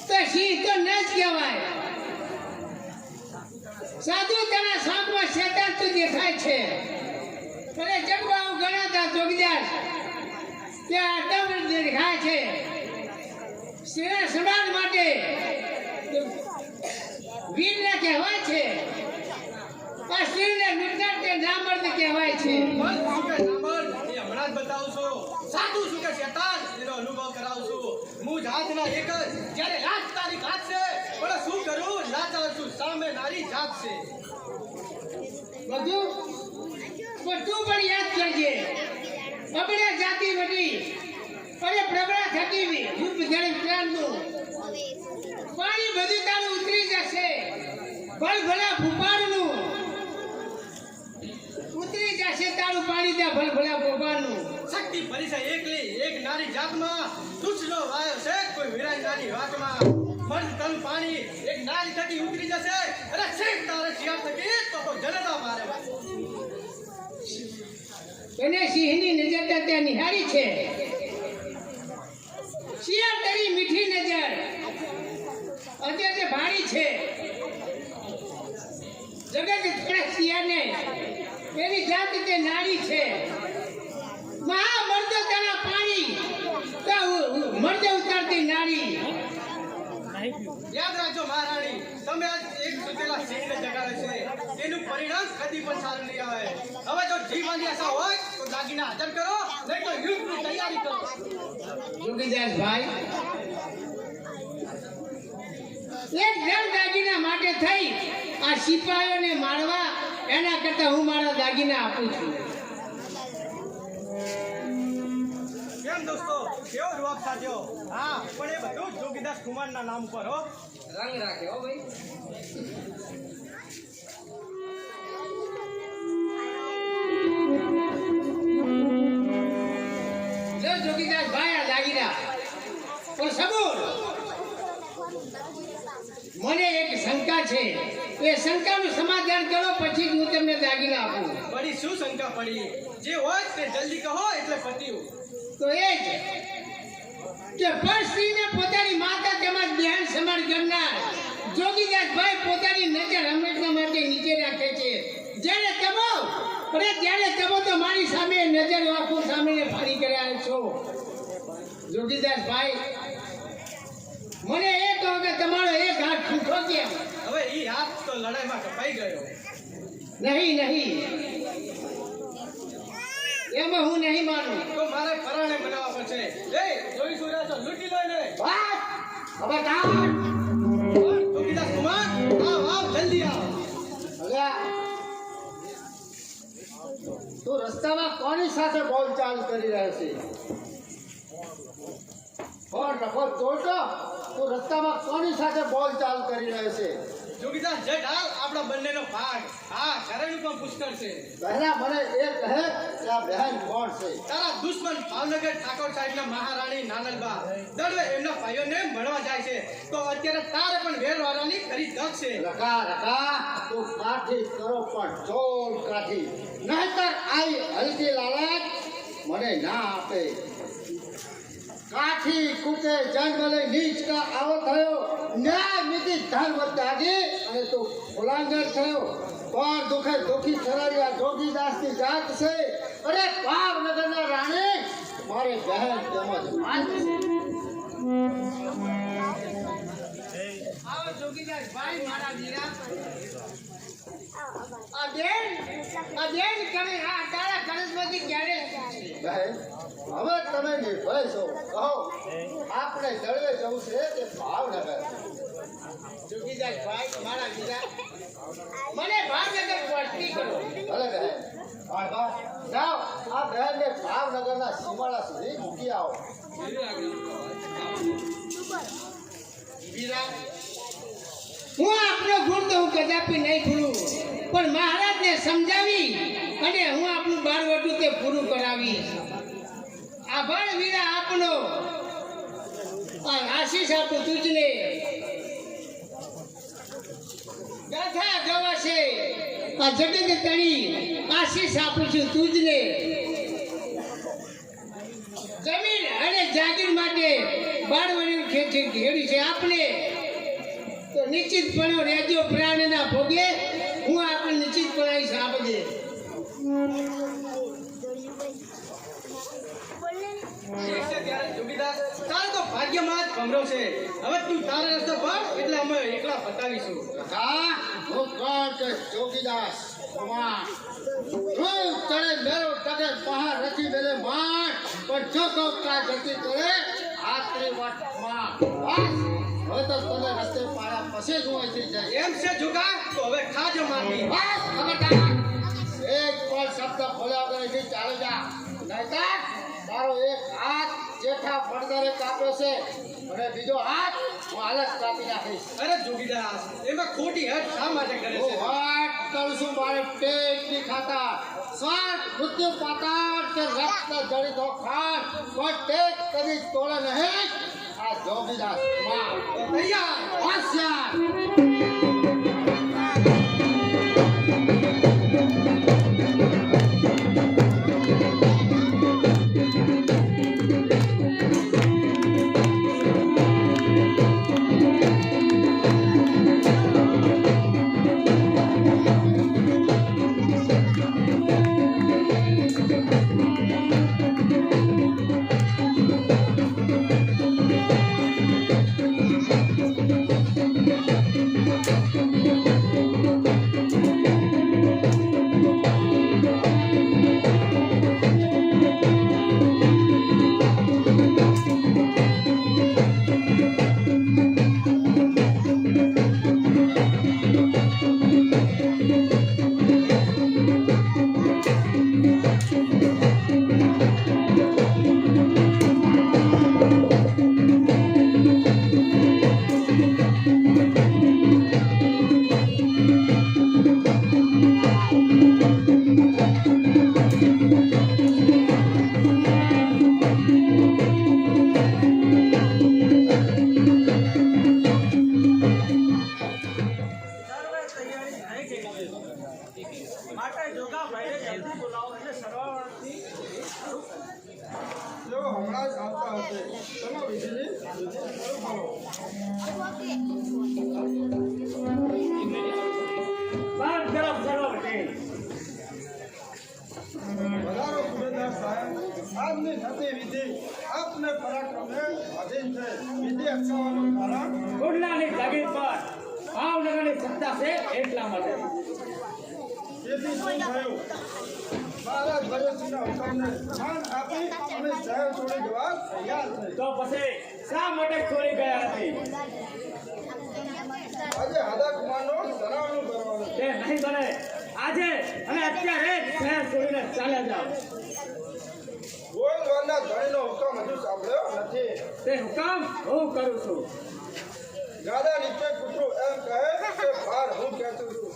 તો સિંહ તો ન જ કહેવાય. સાધુ તેના સાપમાં શેતાન તો દેખાય છે. અરે જગવાઓ ગણાતા જોગીદાસ ત્યાં આટમ દેખાય છે. સેના સમાજ માટે વીરને કહેવાય છે. આ સ્ત્રીને લૂંટનાર તે નામર્દ કહેવાય છે. પણ શું કે સાંભળ, એ હમણાં જ બતાવું છું. સાધુ શું કે શેતાન એનો અનુભવ કરાવું છું. હું જાતના એક જ, જ્યારે રાત તારી ઘાત છે, પણ શું કરું લાચાર છું, સામે નારી જાત છે. બધું પણ તું પણ યાદ કરજે. અબળા જાતિ વડી અરે પ્રબળા થતી યુદ્ધ જડે પ્રાણનું પાણી બધું તારું ઉતરી જશે. ભલભલા ભૂપાળનું ઉતરી જશે તારું પાણી ત્યાં ભલભલા ભૂપાળનું. શક્તિ ભરી છે એકલી એક નારી જાતમાં, તુછનો વાયો છે કોઈ વિરાય નારી વાતમાં. મર્દ તન પાણી એક નારી થકી ઉતરી જશે. અરે શેખ તારે શિયાળ થકી તો કોઈ જનતા મારે. એને સિંહની નજર ત્યાં નિહારી છે. શિયાળ તારી મીઠી નજર અત્યારે ભારી છે. જગત જાત તે નાળી છે મહા મરજો તેના પાણી તો મરજો ઉતારતી નાળી. યાદ રાખજો મહારાણી, તમે આજ એક સુતેલા સિંહને જગાડે છે તેનું પરિણામ કદી પણ સારું નહીં આવે. હવે જો જીવવાની આશા હોય તો દાગીના હાજર કરો, નહીં તો યુદ્ધની તૈયારી કરો. જોગીદાસ ભાઈ, એક જણ દાગીના માટે થઈ આ સિપાહીઓને મારવા એના કરતા હું મારા દાગીના આપું છું. કેમ દોસ્તો, કેવો જવાબ સાધ્યો? હા, પણ એ બધું જોગીદાસ કુમારના નામ ઉપર હો. રંગ રાખે હો ભાઈ. જો જોગીદાસ ભાઈ આ દાગીના પણ સબૂર મને એક શંકા છે, એ શંકાનું સમાધાન કરો પછી જ હું તમને દાગીના આપું. બડી શું શંકા પડી? જે હોય તે જલ્દી કહો એટલે પત્યું. તો એ જ કે પર સ્ત્રીને પોતાની માતા તેમજ બહેન સમાન ગણનાર જોગીદાસ ભાઈ પોતાની નજર હંમેશા માટે નીચે રાખે છે. જ્યારે તમે તો મારી સામે નજર આંખો સામે ફાડી કર્યા છો. જોગીદાસ ભાઈ, મને એ કહો કે તમારો એક હાથ છૂટો કેમ? હવે ઈ હાથ તો લડાઈમાં કપાઈ ગયો. નહીં એમાં હું નહીં માનું. તો મારે પરાણે બનાવવા પડશે. એ જોઈશું રહ્યા છો, લૂંટી લો એને. વાત હવે કામ જોગીદાસ કુમાર, આવ જલ્દી આવ. તું રસ્તામાં કોની સાથે બોલચાલ કરી રહ્યો છે? કોણ રફો જોતો? તું રસ્તામાં કોની સાથે બોલચાલ કરી રહ્યો છે? જોગીદાસ જટ હાલ આપણા બંનેનો ભાગ. હા, ઘરેનું પણ પુષ્કળ છે. પહેલા મને એ કહે કે આ બહેન કોણ છે? તારા દુશ્મન ભાવનગર ઠાકોર સાહેબના મહારાણી નાનલબા દરવે એમના ભાઈઓને મળવા જાય છે. તો અત્યારે તારે પણ વેરવાળાની ખરી તક છે. રકા તું કાઠી કરો પણ ચોર કાઠી, નહીતર આઈ હલકી લાલચ મને ના આપે. કાઠી કૂટે જન્મ લઈ નીચ કા આવો થયો, ન્યાય નીતિ ધર્મ ત્યાગી અને તું ફુલાંગર થયો. કોણ દુખે દુખી થરારી આ જોગીદાસની જાત છે. અરે ભાવનગરના રાણી મારે બહેન તેમજ માત છે. આવો જોગીદાસ ભાઈ મારા વીરા. આ બેન કરે આ તારા કરજમાંથી ક્યારે બહેન, હવે તમે નિર્ભય છો, કહો આપણે દળવે જવું છે કે ભાવનગર? જોગીદાસ ભાઈ મારા વીરા, મને ભાવનગર પહોંચતી કરો. ભલે બહેન, જાઓ આ બહેનને ભાવનગરના સીમાડા સુધી મૂકી આવો. વીરા, હું આપનો ગુણ તો હું કદાપી નહીં ભૂલું, પણ મહારાજને સમજાવી અને હું આપણું બાળવટું તે પૂરું કરાવીશ. આભાર વીરા આપનો. આશીષ આપું તુજને. ગાથા ગવાશે આ જગત તણી, આશીષ આપું છું તુજને. જમીન અને જાગીર માટે બાળવડીનું ખેતી ઘેડી છે આપણે, તો નિશ્ચિતપણે રેજો પ્રાણના ભોગે હું આપણે નિશ્ચિતપણે આવીશ આ બધે. ત્યારે જોગીદાસ, તારે તો ભાગ્યમાં જ ભમરો છે. હવે તું તારા રસ્તે પર એટલે અમે એકલા બતાવીશું. હા, હું કોણ કે જોગીદાસ કુમાર. તું તને મેરો તને પહાર રચી મેલે માર, પણ જો તો કા જતી કરે આતરી વાત માર. બસ હવે તો તને રસ્તે પાડ્યા પછી જ હું અહીંથી જાય. એમ છે જોગા, તો હવે ખાજો મારી. બસ ખબરદાર, એક પણ શબ્દ બોલ્યા વગર અહીંથી ચાલે જા, નહીતર તારો એક હાથ જેઠા પડદરે કાપ્યો છે અને બીજો હાથ હું હાલત કાપી નાખીશ. અરે જોગીદાસ, એમાં ખોટી હદ શા માટે કરે હું છે? વાત કરું છું મારે પેટ ની ખાતા. સ્વાર્થ મૃત્યુ પાતાળ કે રક્ત જડી દો ખાન, કોઈ ટેક કદી તોડે નહીં આ જોગીદાસ કુમાર. તૈયાર. હોશિયાર. વિધિની વધારો સુબેદાર સાહેબ, આજની થતી વિધિ આપને પરાક્રમે અધીન છે. વિધિ અટકાવવાનું કારણ ગુડલાની જાગીર પર ભાવનગરની સત્તા છે એટલા માટે. તેથી શું થયું? મહારાજ ભગતસિંહના હુકમને માન આપી અને શહેર છોડી જવા તૈયાર છે. તો પછી શા માટે છોડી ગયા નથી? આજે હાદા કુમારનો સરાવનું કરવાનું તે નહીં બને. આજે અને અત્યારે જ શહેર છોડીને ચાલ્યા જાઓ. ગોવિંદવાનના ધણીનો હુકમ હજુ સાંભળ્યો નથી. તે હુકમ હું કરું છું. ગાદા નીચે કૂતરું એમ કહે કે ભાર હું કહેતો છું.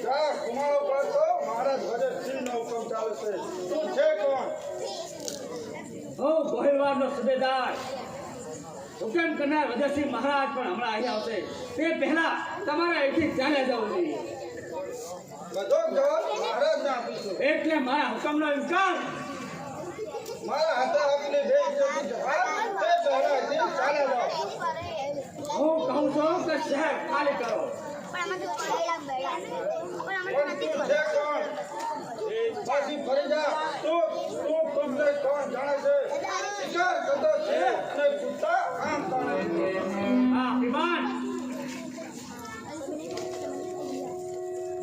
ત્યાં કુમારો પર તો મહારાજ ભગતસિંહનો હુકમ ચાલે છે. તું છે કોણ? હું ગોહિલવાડનો સુબેદાર. હુકમ કરનાર વજયસિંહ મહારાજ પણ હમણાં અહીં આવશે. તે પહેલા તમારે અહીંથી ચાલ્યા જવું જોઈએ. બધો જવાબ મહારાજને આપીશું. એટલે મારા હુકમનો ઇનકાર. મારા હાથે આપીને બે ઇજ્જતની જવાબ તે પહેલા અહીંથી ચાલ્યા જાઓ. હું કહું છું કે શહેર ખાલી કરો. પણ તું છે કોણ? પાછી ફરી જા. તું તમને કોણ જાણે છે? શિકાર કરતો છે અને કૂદતા આમ તાણે. આ વિમાન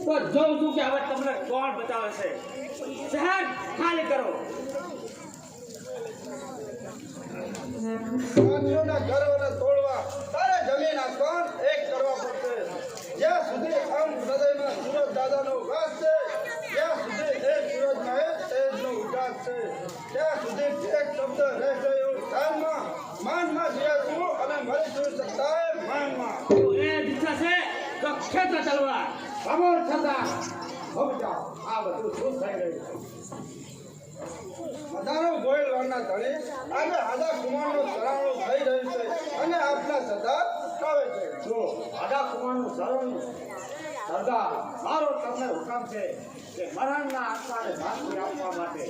તો જોઉં છું કે હવે તમને કોણ બતાવે છે. શહેર ખાલી કરો. સાથીઓના ગર્વને તોડવા તારે જમીન આસમાન એક કરવા પડશે. જ્યાં સુધી આમ હૃદયમાં સુરજ દાદાનો વાસ છે, જ્યાં સુધી એક સૂરજમાં એક તેજનો ઉજાસ છે, ત્યાં સુધી એક શબ્દ રહેશે એવું ધ્યાનમાં. માનમાં જીવીશું અને મરીશું સત્તાએ માનમાં. જો એ દિશા છે તો ખેંચો તલવાર. ખબર થતા હવે જાઓ. આ બધું શું થઈ રહ્યું છે? મધાનો ગોયલવાડના ધણી આજે હાદા કુમારનો સરાવણું થઈ રહ્યું છે અને આપના સરદાર આવે છે. જો આદા કુમારનું શરણ સરદાર, મારો તમને હુકમ છે કે મરણના આત્માને શાંતિ આપવા માટે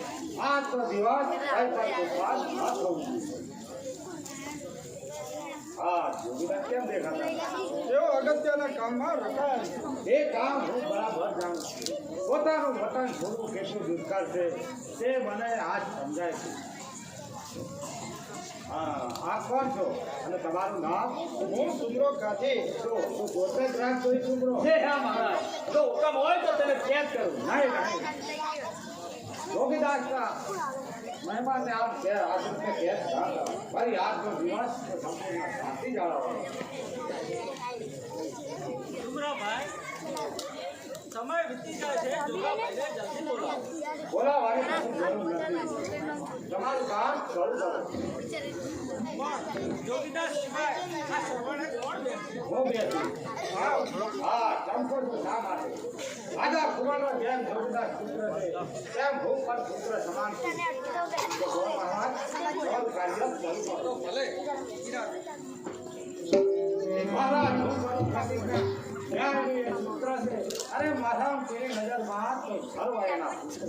આજનો દિવસ કઈ પણ તોફાન ન થવું જોઈએ. હા, જોગીદાર કેમ દેખાતા? તેઓ અગત્યના કામમાં રખાયા છે. એ કામ હું બરાબર જાણું છું. પોતાનું વતન છોડવું કેટલું દુષ્કર છે તે મને આજ સમજાય છે. હા, આ કોણ છો અને તમારું નામ? હું સુમરો કાથી. જો તું પોતે જ રાખ જોઈ છોકરો. હે હા મહારાજ, જો હુકમ હોય તો તેને કેદ કરું. નહીં નહીં, જોગીદાસના મહેમાનને આમ કે આશ્રમને કેદ ના કરો. ફરી આજનો દિવસ સંપૂર્ણ શાંતિ જાળવવાનો. સમય વીતી જાય છે. દુર્ગાભાઈને જલ્દી બોલાવો. બોલાવવાની કશું જરૂર નથી. તમારું કામ શરૂ કરો. જોગીદાસ સિવાય આ સર્વને કોણ બેસે? હું બેસું. હા, ચમકો છો શા માટે? રાજા કુમારનો જેમ જોગીદાસ પુત્ર છે તેમ હું પણ પુત્ર સમાન છું. તો ગોળ મહારાજ ગોળ કાર્ય શરૂ કરો. મહારાજ હું કરું પ્રતિજ્ઞા. જ્યાં એ પુત્ર છે અરે મારા તેરી નજરમાં તો સર્વ એના પુત્ર.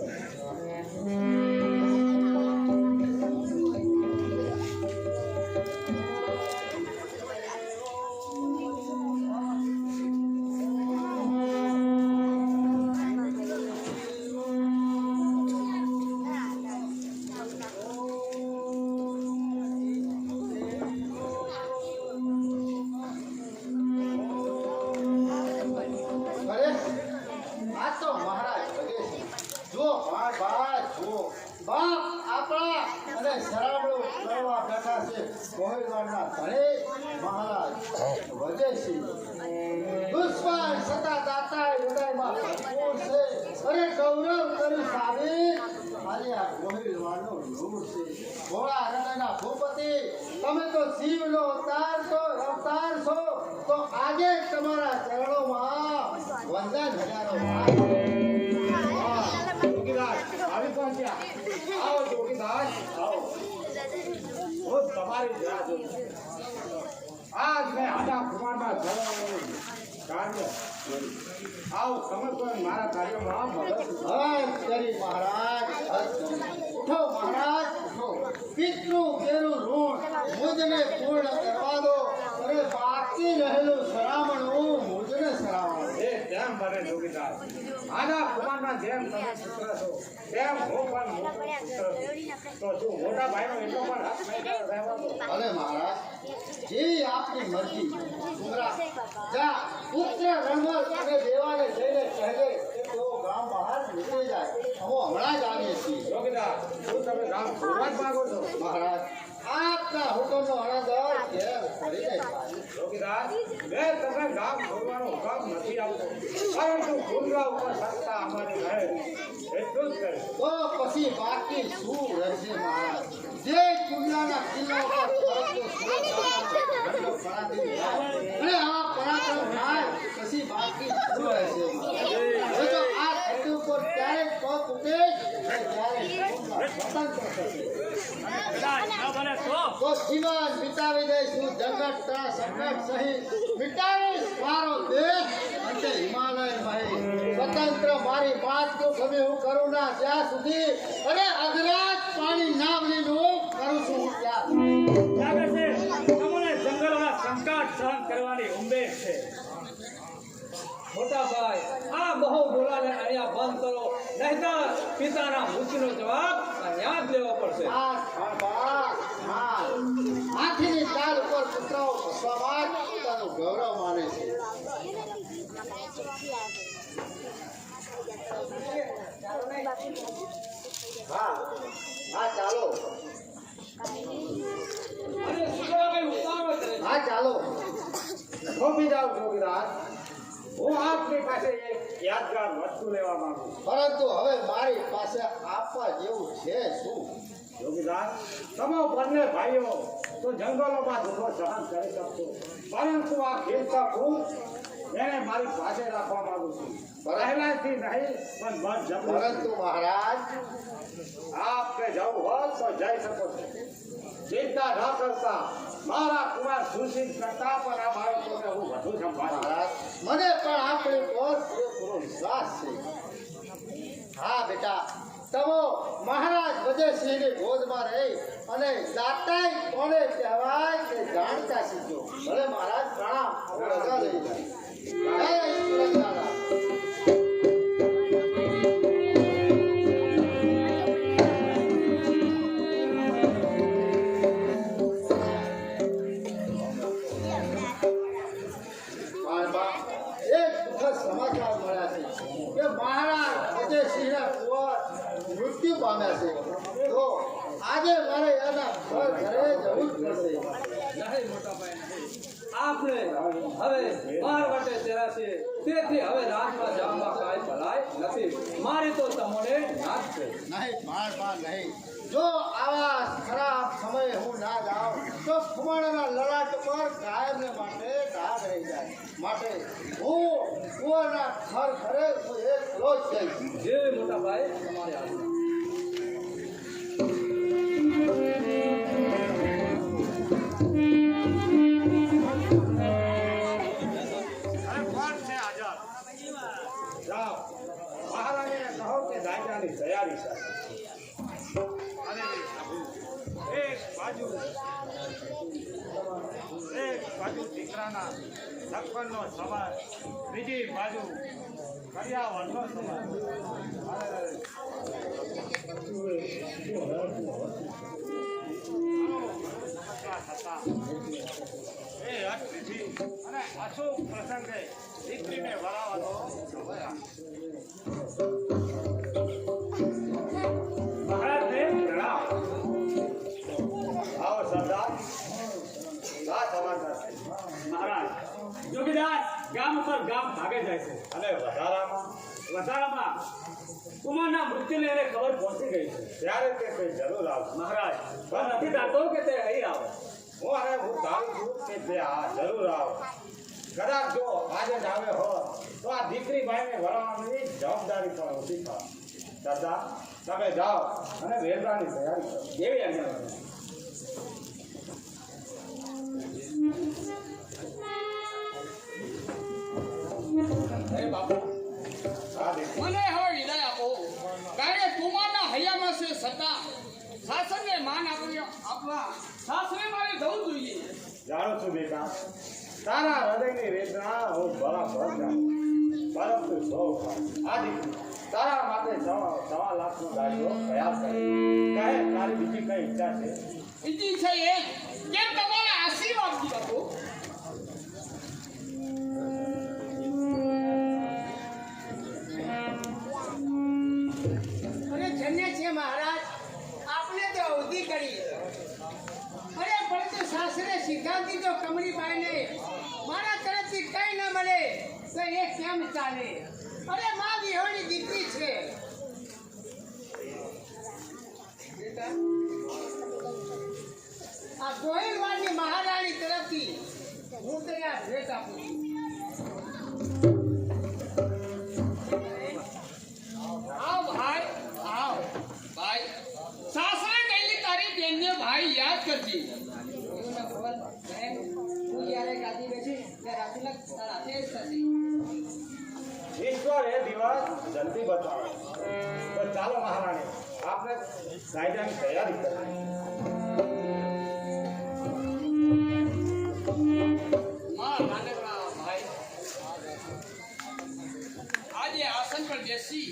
અરે આ તો મહારાજ ભગતસિંહ. જુઓ ભાઈ જુઓ બાપ આપણા અને સરાવડું કરવા બેઠા છે ગોહિલવાડના ધણી મહારાજ ભગતસિંહ. દુષ્પાર સદા દાતા હૃદયમાં ભરપૂર છે. અરે ગૌરવ કરી સાબિત આજે આ ગોહિલવાડનો નૂર છે. ભોળા હૃદયના ભૂપતિ, તમે તો શિવનો અવતાર છો તો આજે તમારા ચરણોમાં વંદન હજારો જોગીદાસ આવી પહોંચ્યા. આવો જોગીદાસ આવો. હું તમારી રાહ જોઉં છું. આજ મેં આદા કુમારના ધર્મનું કાર્ય કર્યું. આવો સમર્પણ મારા કાર્યમાં મદદ. હર કરી મહારાજ હર કરી. ઉઠો મહારાજ ઉઠો. પિતૃ કેરું ઋણ મુજને પૂર્ણ કરવા દો અરે બાકી રહેલું સરામણું મુજને સરામણ એ તેમ બને જોગીદાસ આના કુમારના જેમ તમે પુત્ર છો તેમ હું પણ મોટો પુત્ર તો શું મોટા ભાઈનો એટલો પણ હક નહીં રહેવા દો. ભલે મહારાજ જેવી આપની મરજી ડુંગરા જા પુત્ર રણવર અને દેવાને જઈને કહેજે કે તેઓ ગામ બહાર નીકળી જાય અમે હમણાં જ આવીએ છીએ જોગીદાસ શું તમે ગામ છોડવા જ માંગો છો? મહારાજ આપના હુકમનો અનાદર કેમ કરીને થાય? જોગીદાસ મેં તમને ગામ છોડવાનો હુકમ નથી આપતો પરંતુ ગુંડરા ઉપર સત્તા અમારી રહે એટલું જ કહે. તો પછી બાકી શું રહેશે મહારાજ જે કુંડલાના કિલ્લા ઉપર ફરકતો સુરત પરાધીન થાય અને આવા પરાક્રમ થાય પછી બાકી શું રહેશે મહારાજ? હવે તો આ ધરતી ઉપર ક્યારેક પગ ઉઠે અને ક્યારેક સ્વતંત્ર થશે તો જીવન વિતાવી દઈશું જગત સંકટ સહિત મિટાવીશ મારો દેશ અંતે હિમાલય મહી સ્વતંત્ર મારી માતૃ ભૂમિ હું કરું ના જ્યાં સુધી અને અજરાજ પાણી નાવલીનું કરું છું ત્યાં લાગે છે તમને જંગલના સંકટ સહન કરવાની ઉંમર છે. મોટા ભાઈ આ બહુ બોલાને અહીંયા બંધ કરો નહીંતર પિતાના મૃત્યુનો જવાબ યાદ લેવો પડશે. આ ખંભા હાથીની ચાલ ઉપર પુત્રો બસવામાં પોતાનું ગૌરવ માને છે હા હા ચાલો અને સુગરાભાઈ ઉતાવળ કરે છે. હા ચાલો થોભી જાઓ જોગીદાસ હું આપની પાસે એક યાદગાર વસ્તુ લેવા માંગુ છું. પરંતુ હવે મારી પાસે આપવા જેવું છે શું જોગીદાસ તમે બંને ભાઈઓ તો જંગલોમાં દુઃખો સહન કરી શકશો પરંતુ આ ખેતર ફૂલ એને મારી પાસે રાખવા માંગુ છું. પહેલાથી નહીં પણ મન જબરું. પરંતુ મહારાજ આપને જવું હોય તો જઈ શકો છો. ચિંતા ન કરતા મારા કુમાર સુશીલ કરતા પણ આ બાળકોને હું વધુ સંભાળીશ. મહારાજ મને પણ આપણી પર પૂરેપૂરો વિશ્વાસ છે હા બેટા તમે મહારાજ વજયસિંહની ગોદમાં રહી અને દાતાઈ કોને કહેવાય તે જાણતા શીખજો ભલે મહારાજ પ્રણામ હવે રજા લઈ જાય જય સુરજલાલા. એક દુઃખદ સમાચાર મળ્યા છે કે મહારાજ વિજયસિંહના કુંવર મૃત્યુ પામ્યા છે તો આજે મારે એના ઘરે જવું જ પડશે નહીં મોટા ભાઈ નહીં. આપણે હવે બાર વાટે ચેરા છે તેથી હવે રાજમાં જવામાં કાંઈ ભલાઈ નથી. મારી તો તમને યાદ છે. નહીં બાળ નહીં જો આવા ખરાબ સમયે હું ના જાઉં તો ખુમાણાના લડાટ પર કાયમને માટે ડાઘ રહી જાય માટે હું કુંવરના ઘરે હું એકલો જ જઈશ જે મોટા ભાઈ તમારી આજ્ઞા. જાઓ મહારાણીને કહો કે દાયકાની તૈયારી છે. અને એક બાજુ દીકરાના લખનનો સમાજ બીજી બાજુ કરિયાવરનો સમાજ. એ અતિથિ અને અશુભ પ્રસંગે દીકરીને વરાવવાનો સમય મહારાજને પ્રણામ. આવો સરદાર આ સમાચાર છે. મહારાજ જોગીદાસ ગામ ઉપર ગામ ભાગે જાય છે અને વધારામાં કુમારના મૃત્યુને એને ખબર પહોંચી ગઈ છે. ત્યારે તે કઈ જરૂર આવશે. મહારાજ પણ નથી ધાતો કે તે અહીં આવે. હું ધારું છું કે તે જરૂર આવે. કદાચ જો આજે જ આવે હોત તો આ દીકરી ભાઈને વરાવવાની જવાબદારી પણ ઓછી થાય. સરદાર તમે જાઓ અને વેરવાની તૈયારી કરો. કેવી આજ્ઞા કરો. બાપુ મને હવે વિદાય આપો કારણ કે કુમારના હૈયામાં છે સત્તા શાસનને માન આપવા સાસરે મારે જવું જોઈએ. જાણું છું બેટા, તારા હૃદયની વેદના હું બરાબર જાણું, પરંતુ સૌ આ દીકરી તારા માટે 1.25 લાખનો દાજો તૈયાર કરે. કહે તારી બીજી કઈ ઈચ્છા છે? બીજી છે એ કે તમારા આશીર્વાદ દી બાપુ. અને ધન્ય છે મહારાજ, આપને તો અવધિ કરી. અરે પરંતુ સાસરે સિદ્ધાંતી તો કમળીબાઈને મારા તરફથી કઈ ન મળે તો એ કેમ ચાલે? અરે માં વિહોણી દીકરી છે. આ ગોહિલવાડની મહારાણી તરફથી હું તને આ ભેટ આપું છું. આવ ભાઈ, આવ ભાઈ. સાસરે ગયેલી તારી બેનને ભાઈ યાદ કરજે. એવું ન બોલ બહેન, તું જ્યારે ગાદી બેસી ત્યારે રાજુલા તારા હાથે જ થશે. ઈશ્વર એ દિવસ જલ્દી બતાવે. તો ચાલો મહારાણી, આપણે કાયદાની તૈયારી કરીએ. માં નાનકડા ભાઈ, આજે આસન પર બેસી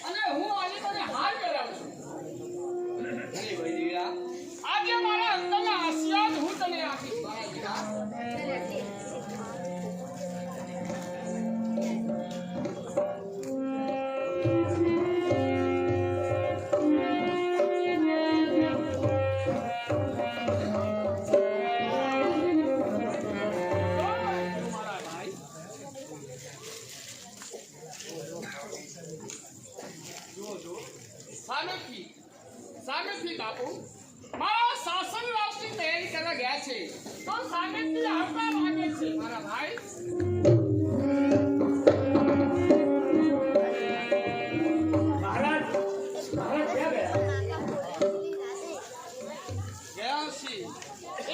અને હું આજે તને હાર કરાવું છું. અરે ભાઈ દીકરા, આજે મારા અંતરના આશીર્વાદ હું તને આપીશ. સામેથી બાપુ મારા શાસન રાષ્ટ્રની તૈયારી કરવા ગયા છે, તો સામેથી આવતા લાગે છે મારા ભાઈ. મહારાજ ક્યાં ગયા? ગયા છે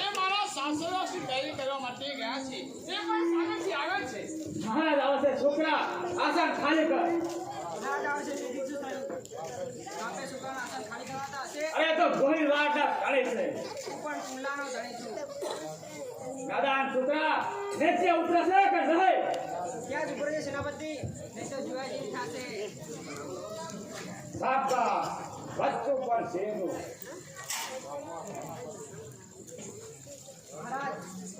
એ મારા શાસન રાષ્ટ્રની તૈયારી કરવા માટે ગયા છે. એ પણ સામેથી આવે છે. મહારાજ આવશે. છોકરા આસન ખાલી કર. અરે તો ગોહિલ વાડના સ્થળે છે. દાદા છોકરા નીચે ઉતરશે કે નહીં? સાબકા બચ્ચું પર શેરનું. મહારાજ,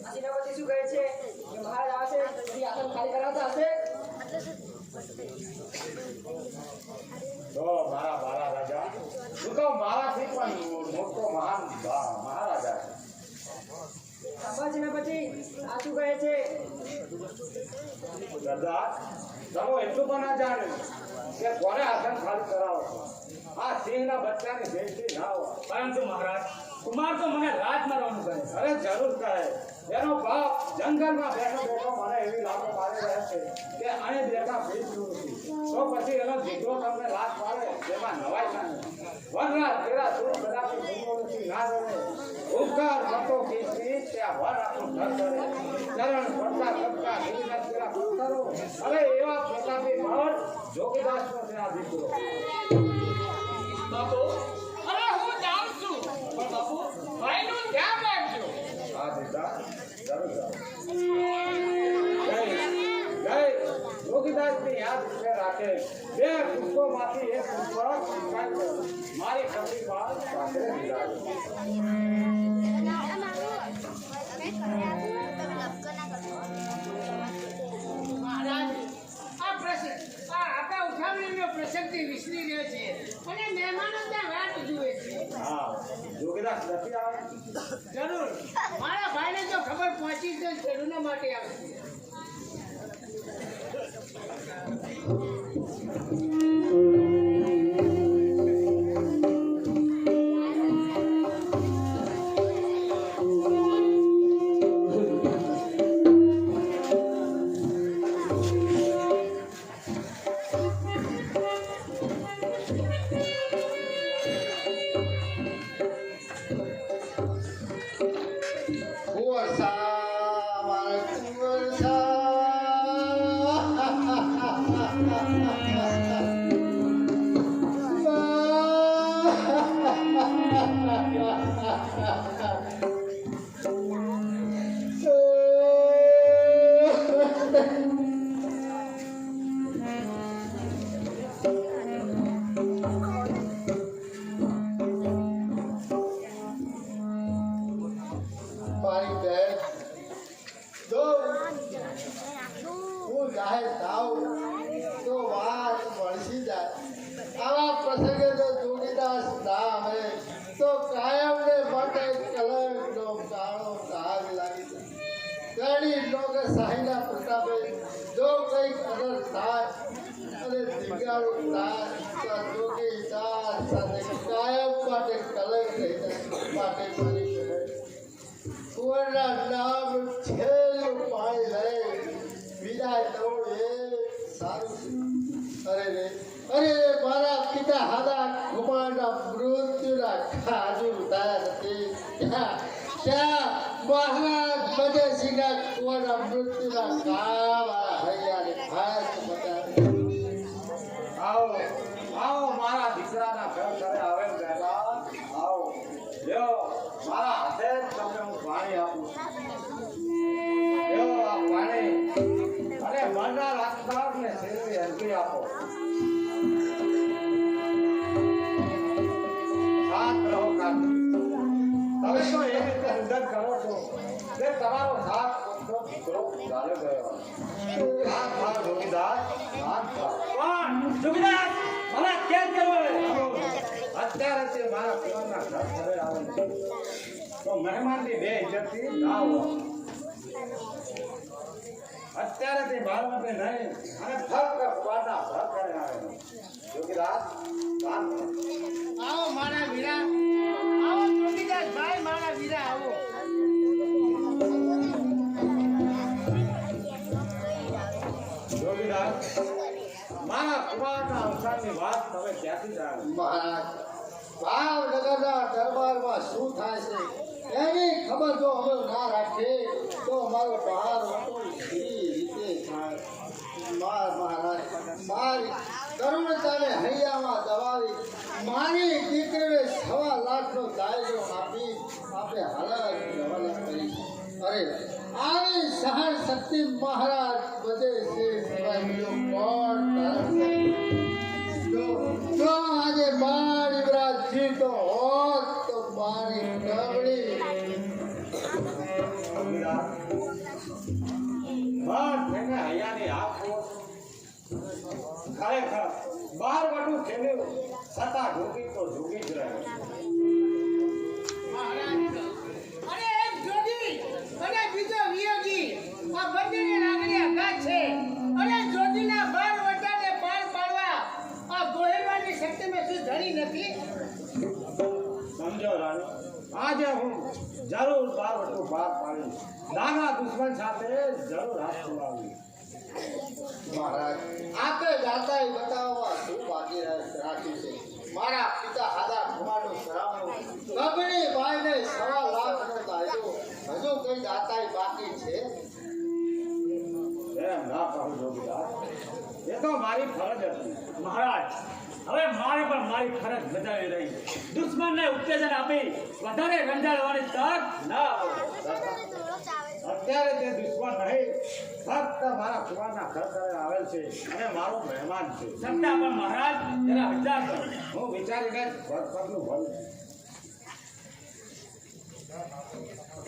આ સેનાપતિ શું કહે છે કે મહારાજ આવશે પછી આસન ખાલી કરાવતા હશે. તો મારા બાળા રાજા, તું તો મારાથી પણ મોટો મહાન મહારાજા છે. સાંભળ સેનાપતિ, આ શું કહે છે? દાદા, તમે એટલું પણ ના જાણ્યું કે કોને આસન ખાલી કરાવો છો. આ સિંહના બચ્ચાની ભેટી ના હોય. પરંતુ મહારાજ, કુમાર તો મને રાજ મારવાનું કહે. અરે જરૂર કહે. એનો બાપ જંગલમાં બેઠો બેઠો મને એવી લાગો મારી રહે છે કે આને બેઠા ભેટતું નથી. તો પછી એનો દીકરો તમને લાત મારે એમાં નવાઈ ના. વનરાજ તેરા સુર કદાપી ભૂમોથી ના રહે. ઉપકાર મતો કીધી ત્યાં વર આપણું ઘર કરે. ચરણ પડતા પડતા નીના તેરા પથ્થરો. અરે એવા પ્રતાપી મહર જોગીદાસનો છે આ દીકરો. બાપુ, અરે હું જાઉં છું, પણ બાપુ ભાઈનું ધ્યાન રાખજો. આ દીકરા જરૂર જાઓ. જય જોગીદાસની યાદ છે રાખે. બે પુષ્પોમાંથી એક પુષ્પ મારી પ્રતિભા સાથે બિરાજે. મહારાજ, આ આપણા ઉઠાવણીનો પ્રસંગથી વિસરી રહ્યો છે અને મહેમાનો ત્યાં વાટ જુએ છે. હા, જોગીદાસ નથી આવે. જરૂર, મારા ભાઈને જો ખબર પહોંચી તો ખેડૂતો માટે આવશે. મારી બેન જો હું જાહેર થાઉં તો વાત વળસી જાય આવા પ્રસંગે જો જોગીદાસ ના આવે તો કાયમને માટે કલંકનો કાળો દાગ લાગી જાય તેની લોકશાહીના પ્રતાપે જો કંઈક અનર્થ થાય અને દીગાળું થાય તો જોગીદાસ સાથે કાયમ માટે કલંક રહી જાય માટે મારી બહેન કુંવરના નામ છેલ્લું પાણી લઈ વિદાય થવું એ સારું છે અરે રે મારા પિતા હાદા કુમારના મૃત્યુના ખાજુ થયા નથી ત્યાં મહારાજ બજેસિંહના કુંવરના મૃત્યુના કાળા હૈયાને ભાસ બતાવે આવો આવો મારા દીકરાના ઘર ઘરે આવે બેટા આવો લ્યો મારા હાથે જ તમને હું પાણી આપું લ્યો આ પાણી અને મરના રાખનારને સેવી હરકી આપો સાથ રહો કાકી તમે તો એ રીતે ઉદ્ધત કરો છો કે તમારો સાથ પુત્ર દીકરો ચાલે ગયો સાથ થા જોગીદાસ સાથ થા કોણ જોગીદાસ મને કેમ કરવો અત્યારે તે મારા પીવાના ઘર ઘરે આવે છે તો મહેમાનની બે ઇજ્જતથી ના હોય અત્યારે તે મારા માટે નહીં અને ફક્ત પાટા ઘર ઘરે આવે જોગીદાસ સાથ થા આવો મારા વીરા આવો જોગીદાસ ભાઈ મારા વીરા આવો જોગીદાસ મારા કુમારના અવસાનની વાત તમે ક્યાંથી જાણો મહારાજ ભાવનગરના દરબારમાં શું થાય છે એની ખબર જો અમે ના રાખીએ તો અમારો બહાર હતો કેવી રીતે થાય મહારાજ મારી કરુણતાને હૈયામાં દબાવી મારી દીકરીને 1.25 લાખનો દાયજો આપી આપણે હાલત રવાના કરી અરે આવી સહન શક્તિ મહારાજ બધે છે સિવાય બીજો કોણ ધારણ જો આજે બાર યુવરાજ જીતો હોત તો મારી નબળી ખરેખર 12 વટું ખેલ્યું છતાં જોગી તો જોગી જ રહ્યો અરે એક જોગી અને બીજો વિયોગી આ બંનેની લાગણી અગાધ છે અને જોગીના 12 વટાને પાર પાડવા આ ગોહિલવાની શક્તિમાં શું ધણી નથી સમજો રાણી આજે હું જરૂર 12 વટું પાર પાડીશ નાના દુશ્મન સાથે જરૂર હાથ મિલાવી મહારાજ આપણે ગાતાઈ બતાવવા શું બાકી રાખ્યું છે મારા પિતા હાદા કુમારનું સરાવનું ગગડી ભાઈને 1.25 લાખનો દાયજો હજુ કઈ ગાતાઈ બાકી છે એમ ના કહું જોગીદાસ એ તો મારી ફરજ હતી મહારાજ હવે મારે પણ મારી ફરજ બજાવી રહી દુશ્મનને ઉત્તેજન આપી વધારે રંજાડવાની તક ના આવે અત્યારે તે દુશ્મન નહીં ફક્ત મારા કુમારના ઘર ઘરે આવેલ છે અને મારો મહેમાન છે છતાં પણ મહારાજ જરા વિચાર કરો હું વિચારીને જ પગનું ભરું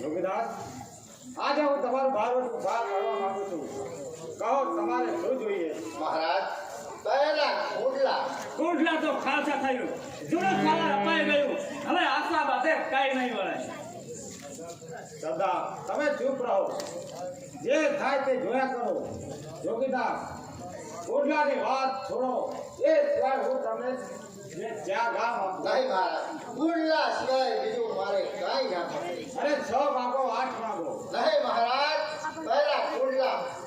જોગીદાસ આજે હું તમારું બારવટ બહાર કરવા માંગુ છું કહો તમારે શું જોઈએ મહારાજ પહેલા કુંડલા તો ખાલસા થયું જૂનું ખાવા અપાઈ ગયું હવે આશા બાતે કઈ નહીં વળે સદા તમે ચૂપ રહો જે થાય તે જોયા કરો જોગીદાસ કુંડલાની વાત છોડો એ સિવાય હું તમને જે જ્યાં ગામ આપું નહીં મહારાજ કુંડલા સિવાય બીજું મારે કાંઈ ના પડે અરે 6 માંગો 8 માંગો નહીં મહારાજ પહેલા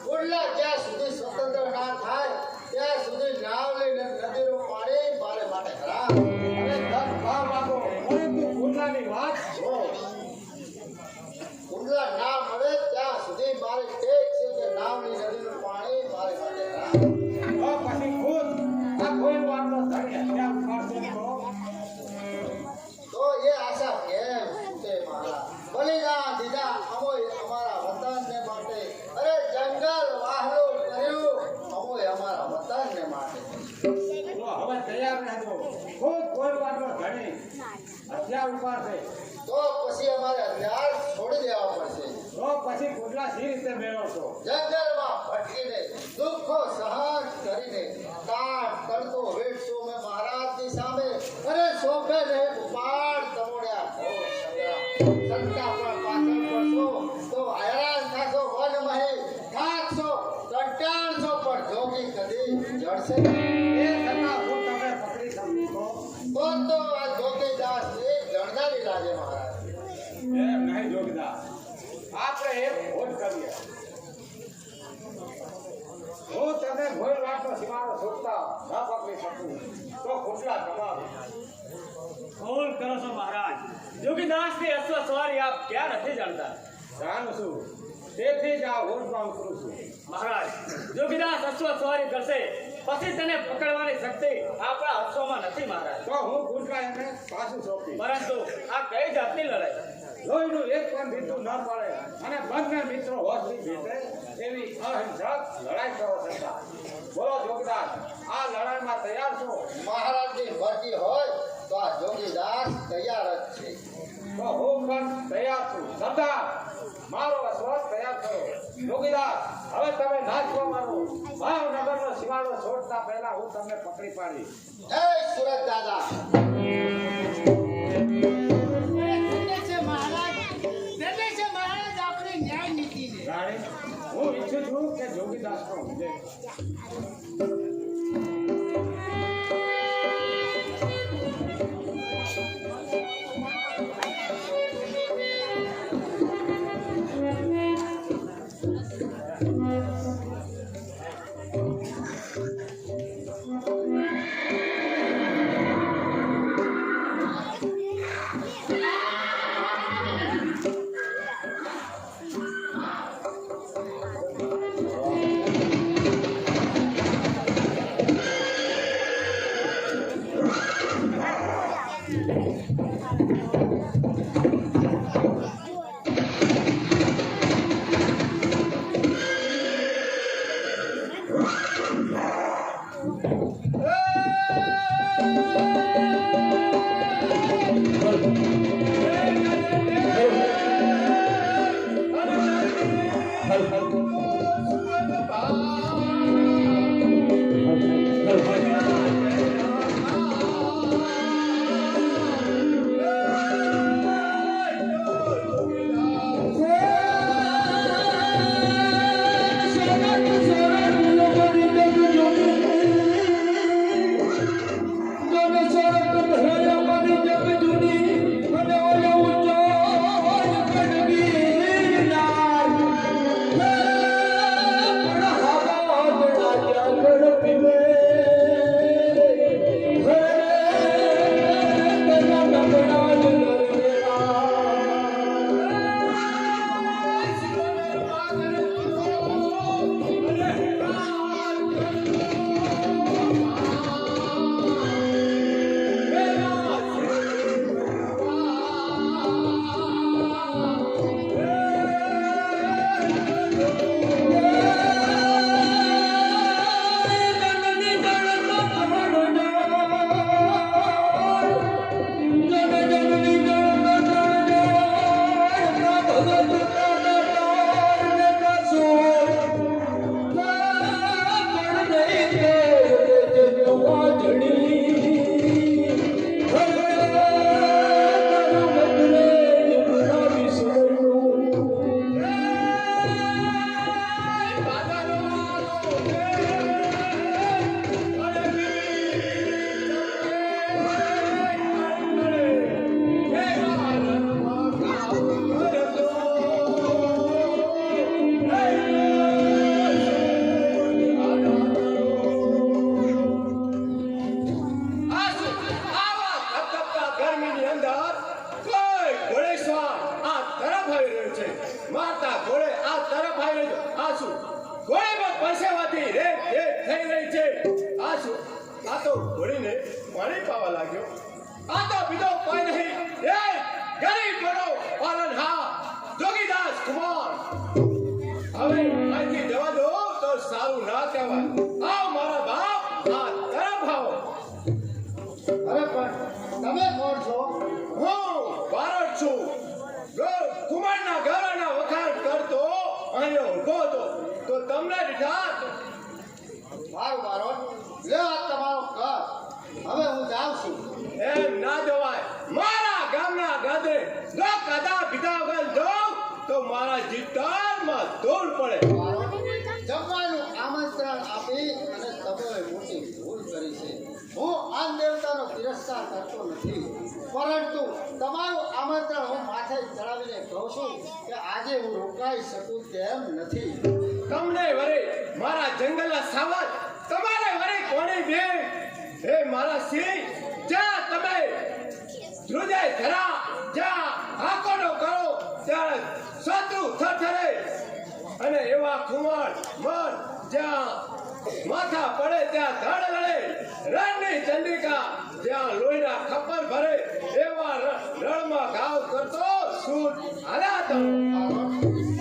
કુંડલા જ્યાં સુધી સ્વતંત્ર ના થાય ત્યાં સુધી નાવ લઈને નદીનું પાણી મારે માટે ખરા અને 10 માંગો પરંતુ કુંડલાની વાત છોડો કુંડલા ના મળે ત્યાં સુધી મારે ટેક છે કે નાવની નદીનું પાણી મારે માટે ખરા પછી ખુદ આ કોઈ વાતનો ધણી હત્યા ઉપાડશે તો એ આશા કેમ કે ખૂબ કોઈ વાતનો ધણી હથિયાર ઉપાડશે તો પછી અમારે હથિયાર છોડી દેવા પડશે. તો પછી કુટલા સી રીતે મેળવશો? જંગલમાં ભટકીને દુઃખો સહન કરીને કાટ તડકો વેઠશું મેં મહારાજની સામે. અરે શોભે ને ઉપાડ તમોડ્યા ઘોર સંગ્રામ. સંતા પણ પાછળ પડશો તો હેરાન થશો, વનમહી થાકશો, કંટાળશો, પણ જોગી કદી જડશે નહીં. એ છતાં હું તમને પકડી શકું તો આ જોગી દાસ એ જણદારી લાગે મહારાજ. એમ નહીં જોગીદાસ, આપણે એક ભોજ કરીએ. હું તમે ભોજ વાતનો સીમાડો છોડતા ન પકડી શકું તો ખોટલા તમારું. કોણ કરો છો મહારાજ? જોગીદાસની અશ્વ સવારી આપ ક્યાં નથી જાણતા? જાણું છું, તેથી જ આ ભોજમાં ઉતરું છું. મહારાજ, જોગીદાસ અશ્વ સવારી કરશે પછી તેને પકડવાની શક્તિ આપણા હાથોમાં નથી મહારાજ. તો હું કુટલા એને પાછું સોંપી. પરંતુ આ કઈ જાતની લડાઈ? લોહીનું એક પણ બીજું ન પડે અને બંને મિત્રો હોશથી જીતે એવી અહિંસક લડાઈ કરો છતાં. બોલો જોગીદાસ, આ લડાઈમાં તૈયાર છો? મહારાજની મરજી હોય તો આ જોગીદાસ તૈયાર જ છે. તો હું પણ તૈયાર છું. સરદાર, મારો અશ્વ તૈયાર કરો. જોગીદાસ, હવે તમે નાચવા મારો. ભાવનગરનો સીમાડો છોડતા પહેલા હું તમને પકડી પાડી. જય સુરત દાદા. રાણી, હું ઈચ્છું છું કે જોગીદાસનો વિજય. અરે સારું બારોટ લે આ તમારો ઘર હવે હું જાઉં છું એમ ના જવાય મારા ગામના ગાદરે જો કદા પીધા વગર જાઉં તો મારા જીતારમાં ધૂળ પડે બારોટ જમવાનું આમંત્રણ આપી અને તમે મોટી ભૂલ કરી છે હું આન દેવતાનો તિરસ્કાર કરતો નથી પરંતુ તમારું આમંત્રણ હું માથે ચડાવીને કહું છું કે આજે હું રોકાઈ શકું તેમ નથી તમને વરે મારા જંગલના સાવજ તમારે વરે કોની બે હે મારા સિંહ જ્યાં તમે ધ્રુજય ધરા જ્યાં આકોડો કરો ત્યાં શત્રુ થરથરે અને એવા કુંવર મન જ્યાં માથા પડે ત્યાં ધડ લડે રણની ચંડિકા જ્યાં લોહીના ખપ્પર ભરે એવા રણમાં ઘાવ કરતો સૂટ હાલા તમે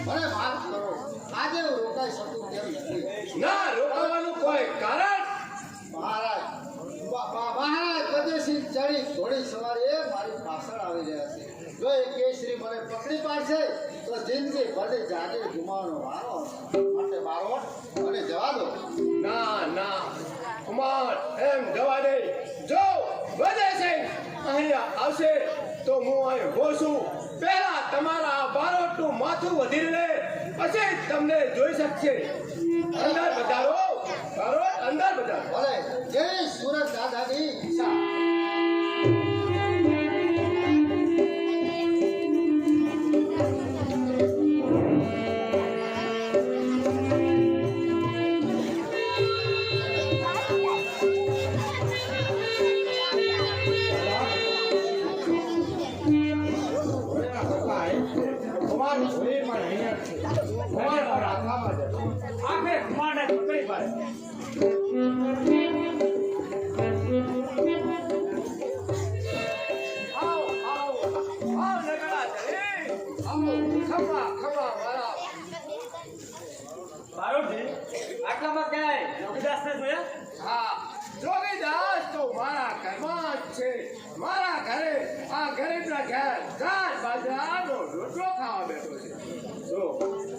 મને માફ કરો આજે હું રોકાઈ શકું તેમ નથી ના રોકાવાનું કોઈ કારણ મહારાજ મહારાજ પદેશી ચડી ઘોડી સવારી મારી પાછળ આવી રહ્યા છે જો એ કેસરી મને પકડી પાડશે તો જિંદગી ભલે જાગે ગુમાવવાનો વારો હશે માટે બારોટ મને જવા દો ના ના કુમાર એમ જવા દે જો વધે છે અહીંયા આવશે તો હું અહીં હોશું પહેલા તમારા બારોટનું માથું વધી લે પછી તમને જોઈ શકશે અંદર બજારો બારોટ અંદર બજારો ભલે જય સુરત દાદાની ઈચ્છા આખરે કુમારને પકડી પાડે આવ આવ આવ નગડા ચલે આવ ખમા ખમા મારા બારોટજી આટલામાં ક્યાંય જોગીદાસને જોયા હા જોગીદાસ તો મારા ઘરમાં જ છે મારા ઘરે આ ગરીબના ઘેર ચાર બાજરાનો રોટલો ખાવા બેઠો છે જો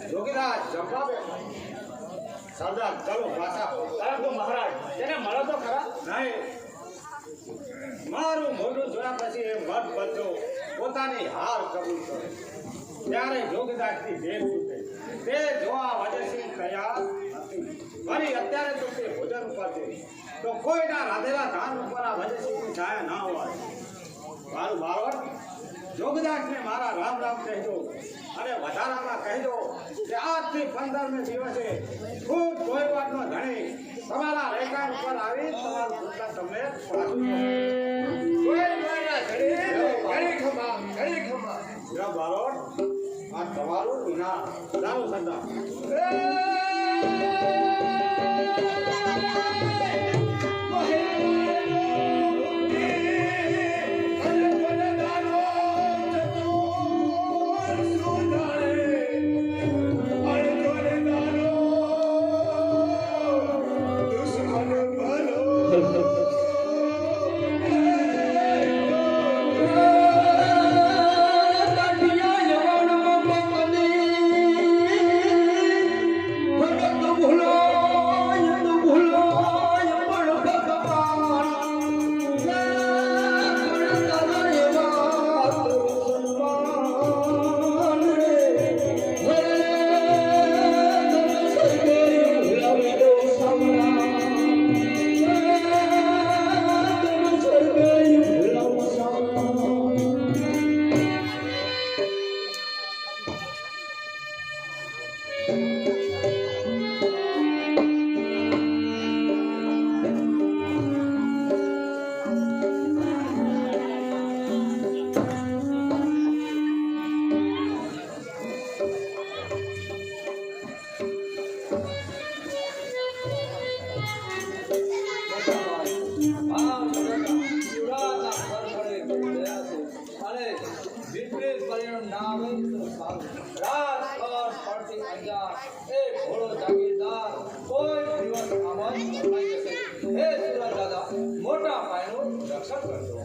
જોગીદાસ જમવા બેઠો સરદાર ચલો પાછા પરંતુ મહારાજ તેને મળો તો ખરા નહીં મારું મોઢું જોયા પછી એ મત બચ્ચો પોતાની હાર કબૂલ કરે ત્યારે જોગીદાસની ભેટ છૂટે તે જોવા વજયસિંહ તૈયાર નથી વળી અત્યારે તો તે ભોજન ઉપર છે તો કોઈના રાધેલા ધાન ઉપર આ વજયસિંહની છાયા ના હોય મારું બારોટ જોગદાસને મારા રામ રામ કહેજો અને વધારામાં કહેજો કે આજથી 15મે દિવસે ખૂબ કોઈ વાતનો ધણી તમારા રેખાન ઉપર આવી તમારું પુસ્તક તમને પાછું કોઈ કોઈના ઘડી ખમા જા બારોટ આ તમારું ના દારૂ સંદા મોટા પાયનું રક્ષણ કરજો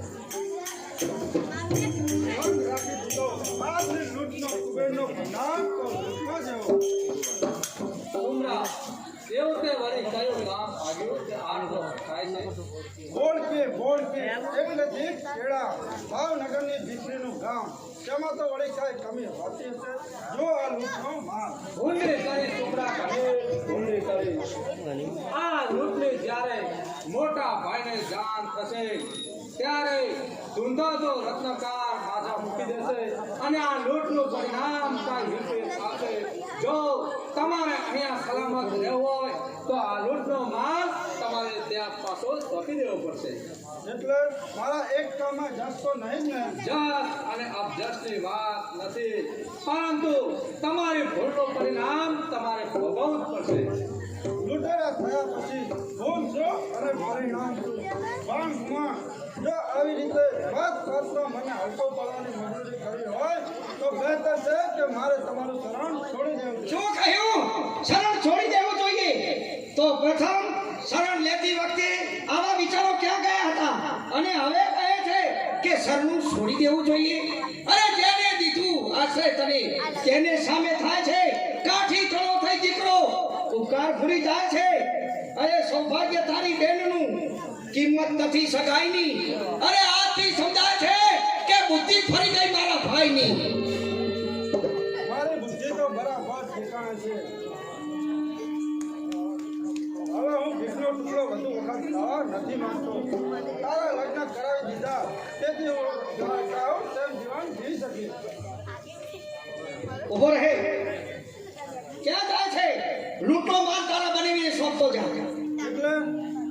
દેવતે વળી કયું કામ આવ્યું પછી એક નજીક ખેડા ભાવનગરની દીકરીનું ગામ તેમાં તો વળી કાંઈ કમી હોતી હશે જો આ લૂંટનો માલ ભૂંડી કરી છોકરા કરે ભૂંડી કરી આ લૂંટની જ્યારે મોટા ભાઈને જાણ થશે ત્યારે ધૂંધાતો રત્નકાર માથા મૂકી દેશે અને આ લૂંટનું પરિણામ કાંઈ રીતે થશે જો તમારે અહીંયા સલામત રહેવું હોય તો આ લૂંટનો માલ તમારે ત્યાં પાછો સોંપી દેવો પડશે એટલે મારા એક કામમાં જસ તો નહીં જ ને જસ અને અબજસની વાત નથી પરંતુ તમારી ભૂલનું પરિણામ તમારે ભોગવવું જ પડશે લૂંટેરા થયા પછી હું છું અને પરિણામ છું પણ કુમાર જો આવી રીતે વાત કરતો મને હલકો પડવાની મજૂરી કરી હોય તો બહેતર છે કે મારે તમારું શરણ છોડી દેવું શું કહ્યું શરણ છોડી દેવું જોઈએ તો પ્રથમ શરણ લેતી વખતે આવા વિચારો ક્યાં ગયા હતા અને હવે કહે છે કે શરણું છોડી દેવું જોઈએ અરે જેને દીધું આશ્રય તને તેને સામે થાય છે કાઠી ચડો થઈ દીકરો ઉપકાર ભૂલી જાય છે અરે સૌભાગ્ય તારી બેનનું કિંમત નથી સગાઈની અરે આજથી સમજાય છે કે બુદ્ધિ ફરી ગઈ મારા ભાઈની મારી બુદ્ધિ તો બરાબર ઠેકાણે છે હવે હું ભીખનો ટુકડો વધુ વખત ખાવા નથી માંગતો તારા લગ્ન કરાવી દીધા તેથી હું ચાહું તેમ જીવન જીવી શકીશ ઉભો રહે ક્યાં જાય છે લૂંટો માલ તારા બનાવીને સોંપતો જા એટલે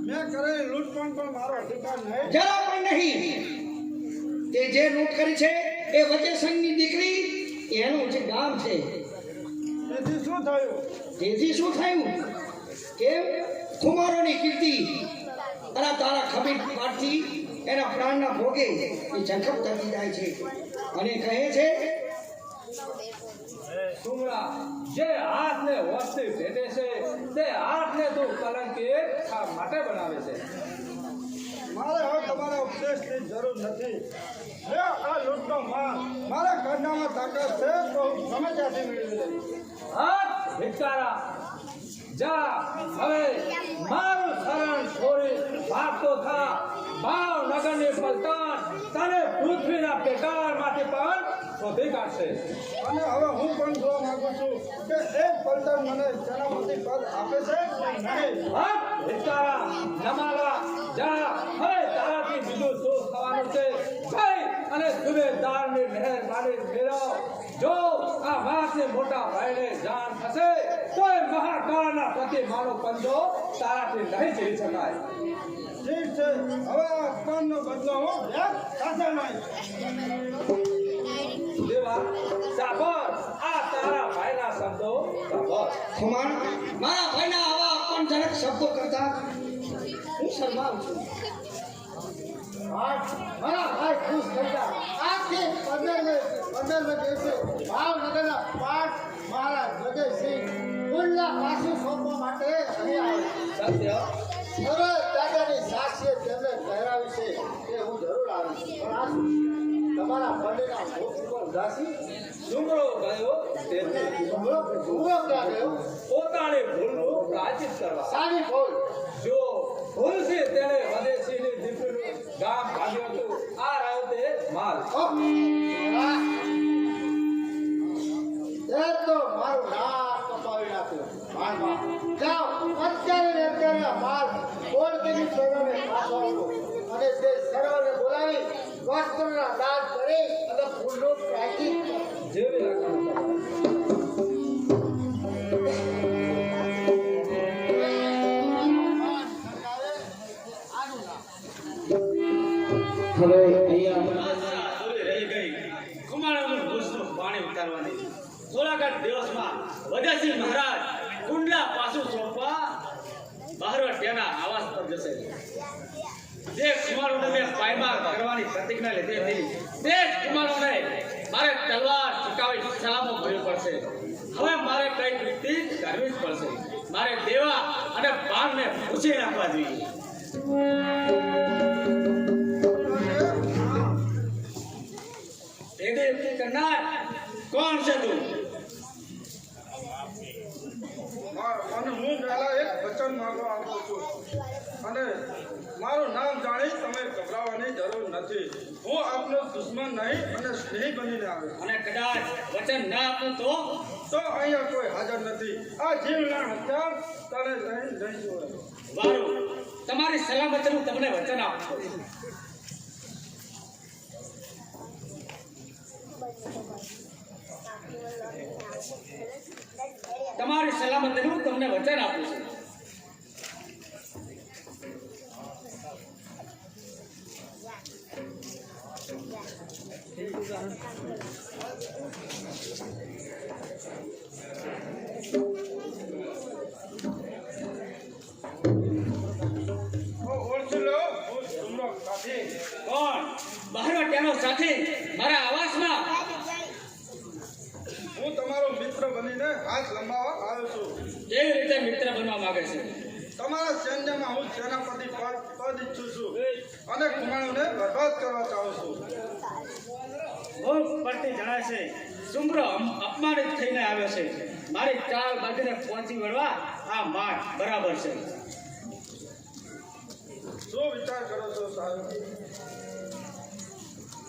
મેં કરેલી લૂંટફાટ પણ મારો અધિકાર નહીં જરા પણ નહીં તે જે લૂંટ કરી છે એ વજેસંગની દીકરી એનું જે ગામ છે તેથી શું થયું તેથી શું થયું કેમ કુમારોની કીર્તિ અને તારા ખબીર પાડથી એના પ્રાણના ભોગે એ જખમ થતી જાય છે અને કહે છે સુમરા જે હાથને વસ્તી ભેટે છે તે હાથને તું કલંકિત શા માટે બનાવે છે મારે હવે તમારા ઉપદેશની જરૂર નથી જો આ લૂંટનો માલ મારા ખંડામાં તાકાત છે તો હું ગમે ત્યાંથી મેળવી લઈશ હાથ ભિખારા જા હવે મારું શરણ છોડી ભાગતો થા ભાવનગરની પલટણ તને પૃથ્વીના પેટાળમાંથી પણ શોધી કાઢશે અને હવે હું પણ જોવા માંગુ છું કે એક પલટન મને સેનાપતિ પદ આપે છે કે નહીં હાથ ભિખારા નમાલા જા હવે તારાથી બીજું શું થવાનું છે જઈ અને સુબેદારની મહેરબાની મેળવ જો આ વાતને મોટા ભાઈને જાણ થશે તો એ મહાકાળના પ્રતિમાનો પંજો તારાથી નહીં ઝીલી શકાય ઠીક છે હવે આ અપમાનનો બદલો હું વ્યાજ સાથે લઈશ દેવા સાબર આ તારા ભાઈના શબ્દો સાબર ખુમાણ મારા ભાઈના આવા અપમાનજનક શબ્દો કરતા હું શરમાઉં છું મારા ભાઈ ખુશ થઈ ગયા આજથી 15મે દિવસે ભાવનગરના પાઠ મારા જગતસિંહ કુંડલા પાછું સોંપવા માટે અહીં આવે સત્ય હવે દાદાની સાક્ષીએ તેમને કહેરાવી છે કે હું જરૂર આવીશ પણ આ શું? તમારા પંડિતના મુખ ઉપર ઉદાસી ડુંગરો ગયો તેથી ઉભો ક્યાં ગયો પોતાની ભૂલનું પ્રાયશ્ચિત કરવા સારી બોલ જો ભૂલથી તેણે વદેશીની દીકરીનું ગામ ભાગ્યું હતું આ રહ્યો તે માલ એ તો મારું નાક કપાવી નાખ્યું માલમાં જાઓ અત્યારે આ માલ બોલકીની સર્વને પાછો આપો અને તે સર્વને બોલાવી વસ્ત્રના દાન કરી અને ફૂલનું પ્રાયશ્ચિત કરો. જેવી રાખવાનું હવે અહીંયા રહી ગઈ કુમારનું ભૂસનું પાણી ઉતારવાની થોડાક દિવસમાં વજયસિંહ મહારાજ કુંડલા પાછું સોંપવા બહારવટ તેના આવાસ પર જશે જે કુમારોને મેં પાયમાર કરવાની પ્રતિજ્ઞા લીધી હતી તે જ કુમારોને મારે તલવાર ચુકાવી સલામો કરવી પડશે હવે મારે કઈ વૃત્તિ કરવી જ પડશે મારે દેવા અને પાનને પૂછી નાખવા જોઈએ એડી યુક્તિ કરનાર કોણ છે તું અને હું પહેલા એક વચન માંગવા આવ્યો છું અને મારું નામ જાણી તમે ગભરાવાની નથી. હું આપનો દુશ્મન નહીં અને સ્નેહી બનીને આવ્યો છું. અને કદાચ વચન ના આપું તો તો અહીંયા કોઈ હાજર નથી. આ જીવના હથિયાર તને લઈ જોડે. વારું તમારી સલામતીનું તમને વચન આપું છું. તમારી સલામતીનું તમને વચન આપું છું. ઓળખી લો, હું સુમરો સાથી. કોણ બહારવટિયાનો સાથી મારા આવાસમાં? હું તમારો મિત્ર બનીને હાથ લંબાવવા આવ્યો છું. કેવી રીતે મિત્ર બનવા માંગે છે? તમારા સૈન્યમાં હું સેનાપતિ પદ ઈચ્છું છું અને કુમારોને બરબાદ કરવા ચાહું છું. ભોગ પરથી જણાય છે સુમ્રો અપમાનિત થઈને આવ્યો છે. મારી ચાલ બાજુને પહોંચી વળવા આ માર્ગ બરાબર છે. શું વિચાર કરો છો સાહેબ?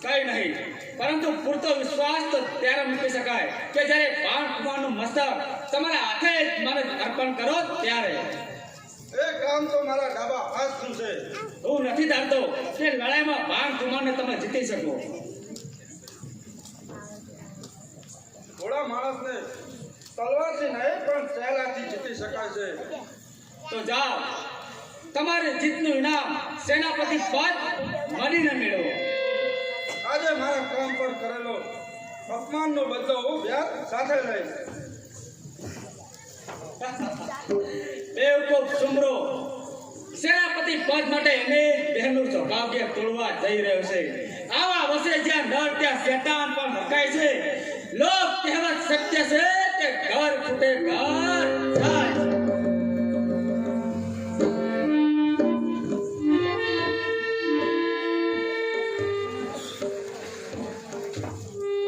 કઈ નહીં, પરંતુ પૂરતો વિશ્વાસ તો ત્યારે મૂકી શકાય કે જ્યારે બાણ કુમારનું મસ્તક તમારા હાથે જ મને અર્પણ કરો ત્યારે. એ કામ તો મારા ડાબા હાથનું છે. હું નથી ધારતો કે લડાઈમાં બાણ કુમારને તમે જીતી શકો. ઘોડા માણસને તલવારથી નહીં પણ સહેલાથી જીતી શકાય છે. તો જાઓ, તમારી જીતનું ઇનામ સેનાપતિ પદ મળીને મેળવો. આજે મારા કામ પર કરેલો અપમાનનો બદલો હું વ્યાજ સાથે લઈશ. બેવકૂફ સુમરો સેનાપતિ પદ માટે એને બહેનનું સૌભાગ્ય તોડવા જઈ રહ્યો છે. આવા વસે જ્યાં નર ત્યાં શેતાન પણ રખાય છે. લોક કહેવત સત્ય છે કે ઘર ફૂટે ઘર જાય.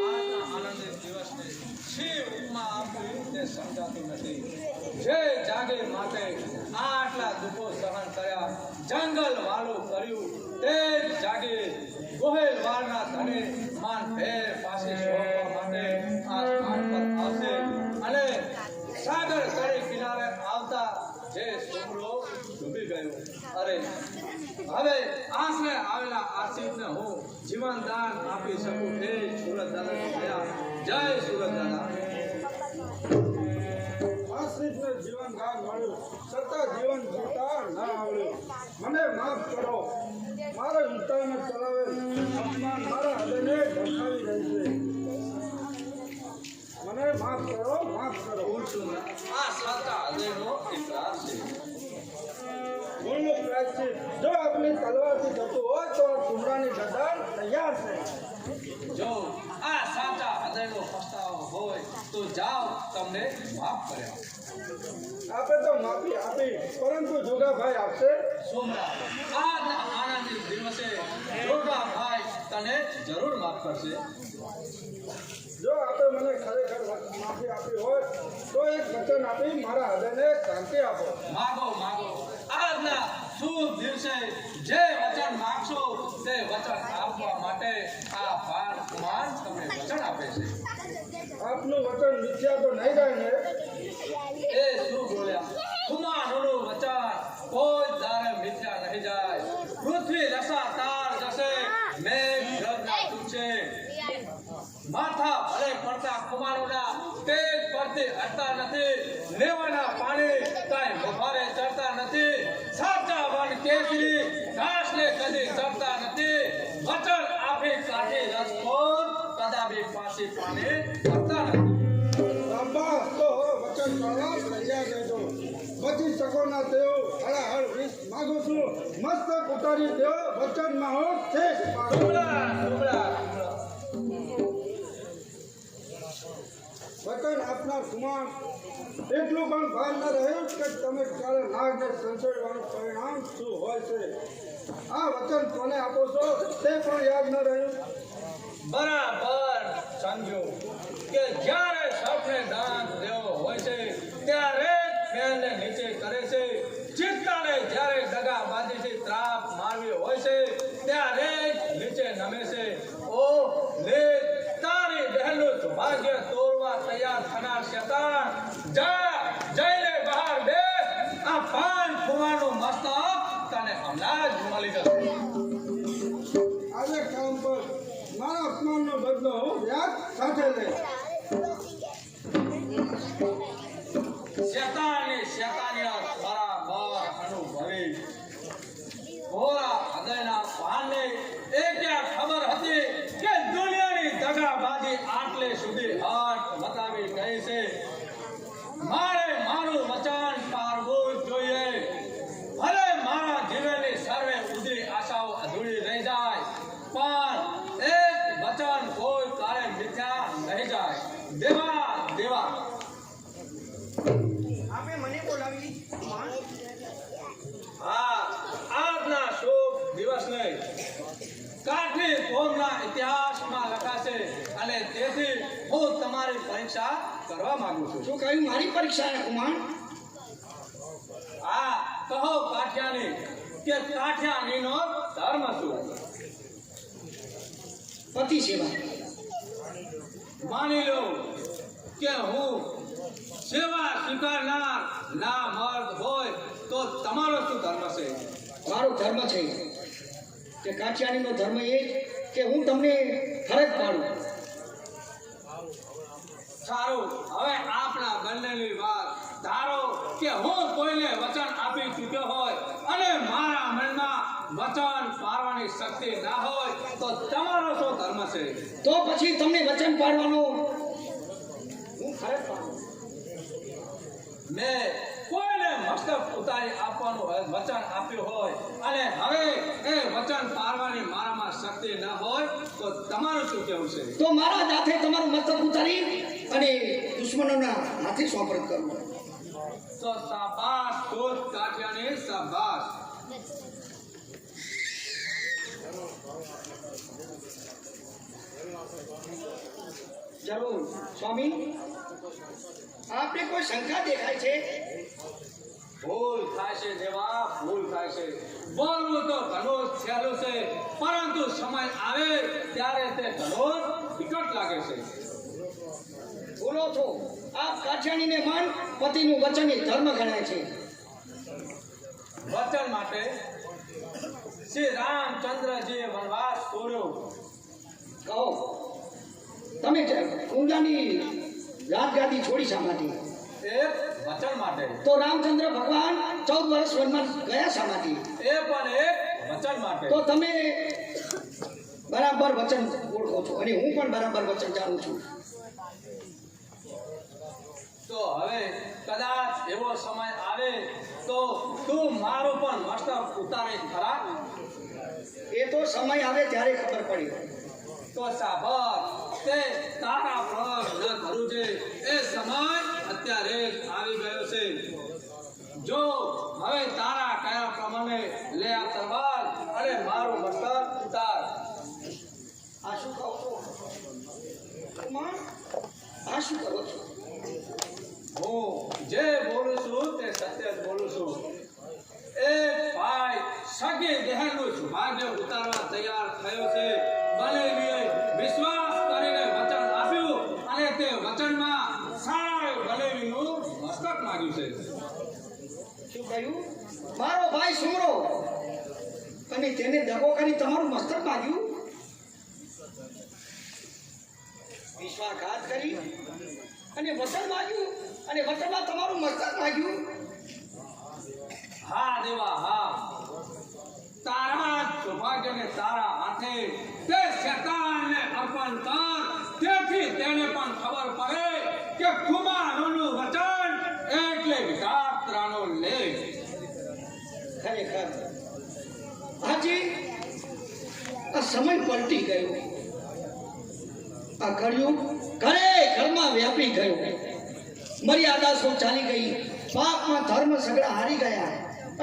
આજના આનંદિત દિવસને શી ઉપમા આપવી તે સમજાતું નથી. જે જાગે માટે આટલા દુઃખો સહન કર્યા, જંગલ વાલું કર્યું, તે જ જાગે ગોહેલ વાળના ધને માન ભેર પાસે શોધવા માટે આ સ્થાન પર આવશે. અને સાગર તળે કિનારે આવતા જે સુમરો ડૂબી ગયો. અરે હવે આશરે આવેલા આશિષને હું જીવન દાન આપી શકું એ સુરત દાદાની દયા. જય સુરત દાદા. આશ્રિતને જીવન દાન મળ્યું છતાં જીવન જીવતા ના આવડ્યું. મને માફ કરો. મારા વિસ્તારને ચલાવેલ અપમાન મારા હૃદયને ધમકાવી રહી છે. મને માફ કરો, માફ કરો. આ સાચા હૃદયનો ઇકરાર છે. ભૂલનું પ્રાયશ્ચિત જો આપની તલવારથી થતું હોય તો સુમરાની ગદાર તૈયાર છે. જો આ સાચા હૃદયનો પસ્તાવો હોય તો જાઓ, તમને માફ કર્યા. આપે તો માફી આપી, પરંતુ જોગાભાઈ આપશે. સોમરા આજના આનંદિત દિવસે જોગાભાઈ તને જરૂર માફ કરશે. જો આપે મને ખરેખર માફી આપી હોય તો એક વચન આપી મારા હૃદયને શાંતિ આપો. માગો માગો. આજના શુભ દિવસે જે વચન માગશો તે વચન આપવા માટે આ બાળ કુમાર તમને વચન આપે છે. આપનું વચન મિથ્યા તો નહીં જાય ને? એ શું બોલ્યા? કુમારનું વચન કોઈ દારે મિથ્યા નહીં જાય. પૃથ્વી લસાતાર જશે, મેઘ ગરજના તૂટશે. માથા ભલે પડતા કુમારોના તેજ પરથી હટતા નથી. લેવાના પાણી કાંઈ મોભારે ચડતા નથી. સાચા વન કેસરી ઘાસને કદી ચડતા નથી. વચન આપી કાઢી રસ્તો કદાપી પાછી પાણી ભરતા નથી. બાબા તો વચન કરવા તૈયાર રહેજો. બચી શકો ના તેઓ હળાહળ વિષ માગું છું. મસ્તક ઉતારી દેવો વચનમાં હું શેષ માગું. ટુકડા, ટુકડા, ટુકડા. વચન આપનાર કુમાર એટલું પણ ભાન ન રહ્યું કે તમે ક્યારે નાગને સંસોડવાનું પરિણામ શું હોય છે. આ વચન કોને આપો છો તે પણ યાદ ન રહ્યું. બરાબર સમજો કે જ્યારે સૌને દાન દેવો હોય છે ત્યારે ફેરને નીચે કરે છે. ચિત્તાને જ્યારે દગાબાજીથી ત્રાપ મારવી હોય છે ત્યારે નીચે લે તારી બહેનનું સૌભાગ્ય તોડવા તૈયાર થનાર શેતાન જા જઈને બહાર બેસ આ પાન ખુમાનું મસ્તક તને હમણાં જ મળી જશે આજે કામ પર મારા અપમાનનો બદલો હું વ્યાજ સાથે લઈશ. શેતાનની શેતાનિયત બરાબર અનુભવી ભોળા હૃદયના પાનને એ ક્યાં ખબર હતી કે દુનિયાની દગાબાજી આટલે સુધી હાથ બતાવી ગઈ છે. મારે મારું વચન પાળવું જ જોઈએ. ભલે મારા જીવનની સર્વે ઉધી આશાઓ અધૂરી રહી જાય પણ એક વચન કોઈ કાળે મિથ્યા નહીં જાય. દેવા દેવા આપે મને બોલાવી હા આજના શુભ દિવસને કાઠી કોમના ઇતિહાસમાં લખાશે અને તેથી હું તમારી પરીક્ષા કરવા માંગુ છું. શું કહ્યું મારી પરીક્ષા હે કુમાર? આ કહો કાઠિયાની કે કાઠિયાણીનો ધર્મ શું? પતિ સેવા. માની લો કે હું સેવા સ્વીકારનાર ના મર્દ હોય તો તમારો શું ધર્મ છે? મારો ધર્મ છે કે કાઠિયાણીનો ધર્મ એ કે હું તમને ફરજ પાડું. સારું હવે આપણા બંનેની વાત ધારો કે હું કોઈને વચન આપી ચૂક્યો હોય અને મારા મનમાં વચન પાળવાની શક્તિ ના હોય તો તમારો શું ધર્મ છે? તો પછી તમને વચન પાડવાનો હું ફરજ પાડું. મેં કોઈને મસ્તક ઉતારી આપવાનું વચન આપ્યું હોય અને હવે એ વચન પાળવાની મારામાં શક્તિ ન હોય તો તમારું શું કહેવું છે? તો મારા જ હાથે તમારું મસ્તક ઉતારી અને દુશ્મનોના હાથે સોંપણ કરવું. તો શાબાશ ખુદ કાઠિયાની શાબાશ. જરૂર સ્વામી. આપને કોઈ શંકા દેખાય છે? ભૂલ થાય છે દેવા, ભૂલ થાય છે. બોલવું તો ઘણું જ સહેલું છે પરંતુ સમય આવે ત્યારે તે ઘણું જ વિકટ લાગે છે. બોલો છો આપ કાઠિયાણીને મન પતિનું વચન એ ધર્મ ગણાય છે. વચન માટે શ્રી રામચંદ્રજીએ વનવાસ છોડ્યો. કહો તમે કુંડાની રાજગાદી છોડી શા માટે? એ વચન માટે. તો રામચંદ્ર ભગવાન 14 વર્ષ વનમાં ગયા શા માટે? એ પણ એક વચન માટે. તો તમે બરાબર વચન ઓળખો છો અને હું પણ બરાબર વચન જાણું છું. તો હવે કદાચ એવો સમય આવે તો તું મારું પણ મસ્તક ઉતારે ખરા? એ તો સમય આવે ત્યારે ખબર પડી. તો સાબર તે તારા પ્રગ ન કરું છે એ સમય અત્યારે જ આવી ગયો છે. જો હવે તારા કયા પ્રમાણે લે આ તલવાર અને મારું મસ્તક ઉતાર. આ શું કહો છો? કુમાર, આ શું કરો છો? હું જે બોલું છું તે સત્ય જ બોલું છું. એક ભાઈ સગી બહેનનું સૌભાગ્ય ઉતારવા તૈયાર થયો છે. બનેવીએ વિશ્વાસ કરીને વચન આપ્યું અને તે વચનમાં સારા બનેવીનું મસ્તક માંગ્યું છે. શું કહ્યું? મારો ભાઈ સુમરો અને તેને દગો કરી તમારું મસ્તક માગ્યું? વિશ્વાસઘાત કરી અને વચન માગ્યું અને વચનમાં તમારું મસ્તક માગ્યું? હા દેવા હા, તારા સૌભાગ્યને તારા હાથે તે શેતાનને અર્પણ કર. તેથી તેને પણ ખબર પડે કે કુમારોનું વચન એટલે વિધાત્રાનો લેખ. ખરેખર હાજી આ સમય પલટી ગયો. આ ઘડિયું ઘરે ઘરમાં વ્યાપી ગયું. મર્યાદા સૌ ચાલી ગઈ. પાપમાં ધર્મ સગડા હારી ગયા.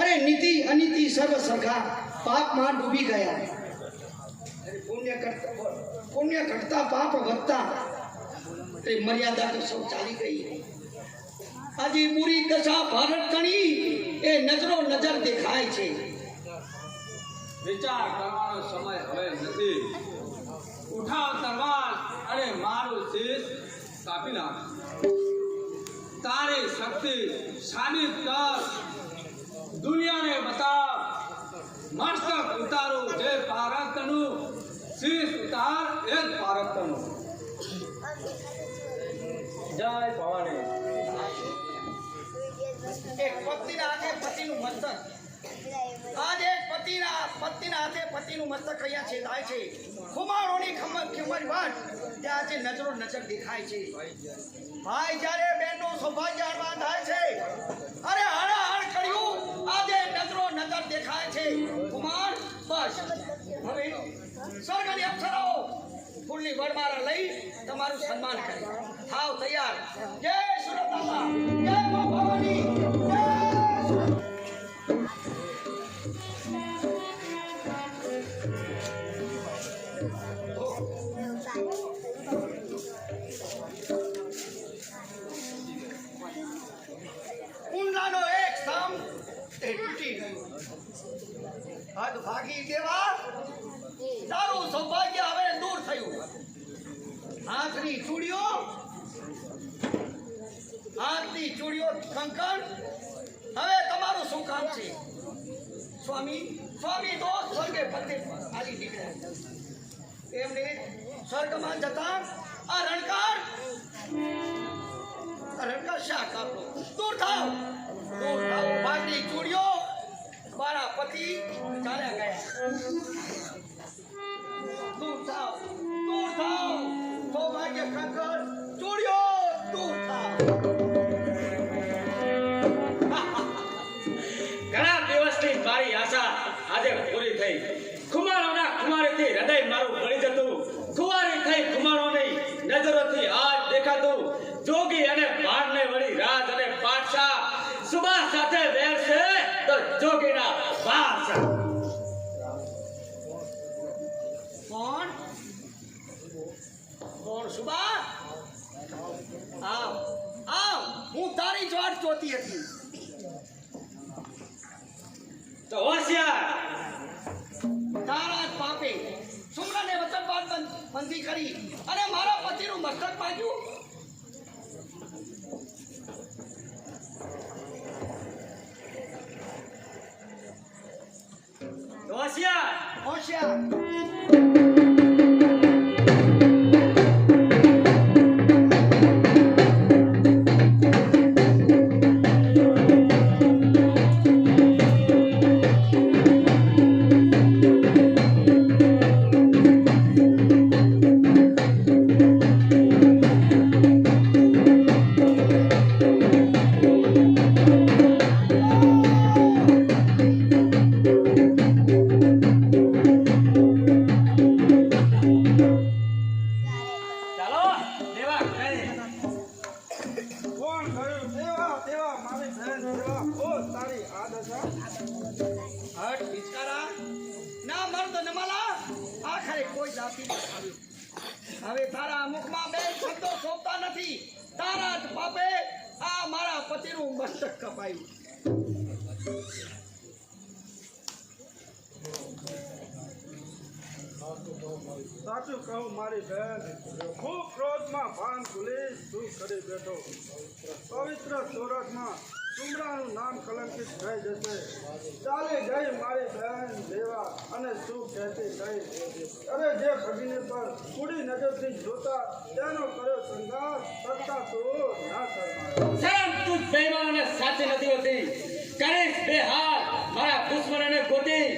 અરે નીતિ અનીતિ સર્વ સરખા પાપમાં ડૂબી ગયા. પુણ્ય ઘટતા પાપ વધતા એ મર્યાદા તો સૌ ચાલી ગઈ. આજે પૂરી દશા ભારત તણી એ નજરો નજર દેખાય છે. વિચાર કરવાનો સમય હવે નથી. ઉઠાવ તલવાર એક પત્નીના હાથે પતિનું મસ્તક, આજે એક પતિના હાથે પતિનું મસ્તક અહીંયા છેદાય છે. ખુમારોની ખમર વાટ ત્યાં આજે નજરો નજર દેખાય છે. ભાઈ જ્યારે બેનનું સૌભાગ્ય હરવા થાય છે, અરે હળહળ કર્યું આજે નજરો નજર દેખાય છે. કુમાર બસ હવે સ્વર્ગની અપ્સરાઓ ફૂલની વરમાળા લઈ તમારું સન્માન કરે. થાવ તૈયાર. જય સુરતાલા, જય મા ભવાની, જય સુરત. કુંડલાનો એક સ્તંભ તે તૂટી ગયો. હદ ભાગી દેવા, તારું સૌભાગ્ય હવે દૂર થયું. હાથની ચૂડીઓ કંકણ, હવે તમારું શું કામ છે? સ્વામી તો સ્વર્ગે પતે આલી નીકળ્યા. એમને સ્વર્ગમાં જતા આ રણકાર શા કાપો? દૂર થાવ. ભાગની ચૂડીઓ મારા પતિ ચાલ્યા ગયા. દૂર થાવ. સૌભાગ્ય કંકર ચૂડીઓ દૂર થાવ. ઘણા દિવસની મારી આશા આજે પૂરી થઈ. ખુમારોના ખુમારેથી હૃદય મારું ભળી જતું, ખુવારી થઈ ખુમારોની નજરોથી આજ દેખાતું. જોગી અને બાળને વળી રાજ અને પાટશા, સુબા સાથે વેર છે તો જોગીના બાદશાહ. કોણ સુબા? આવ હું તારી જ વાટ જોતી હતી. તો હોશિયાર, તારા જ પાપે સુમરાને વચનબાદ બંધી કરી અને મારા પતિનું મસ્તક માગ્યું. હોશિયાર. હવે તારા મુખમાં બે શબ્દો શોભતા નથી. તારા જ પાપે આ મારા પતિનું મસ્તક કપાયું. સાચું કહું મારી બેન, ખૂબ ક્રોધમાં ભાન ભૂલી શું કરી બેઠો. પવિત્ર સુરતમાં સુમરાનું નામ કલંકિત થઈ જશે. ચાલી ગઈ મારી બહેન દેવા અને શું કહેતી ગઈ. અરે જે ભગીને પર કુડી નજરથી જોતા તેનો કર્યો સંઘાત કરતા તો ના કરનાર. શરમ તું બેઈમાન અને સાચી નથી હોતી. કરીશ બે હાથ મારા દુશ્મનને ગોતી.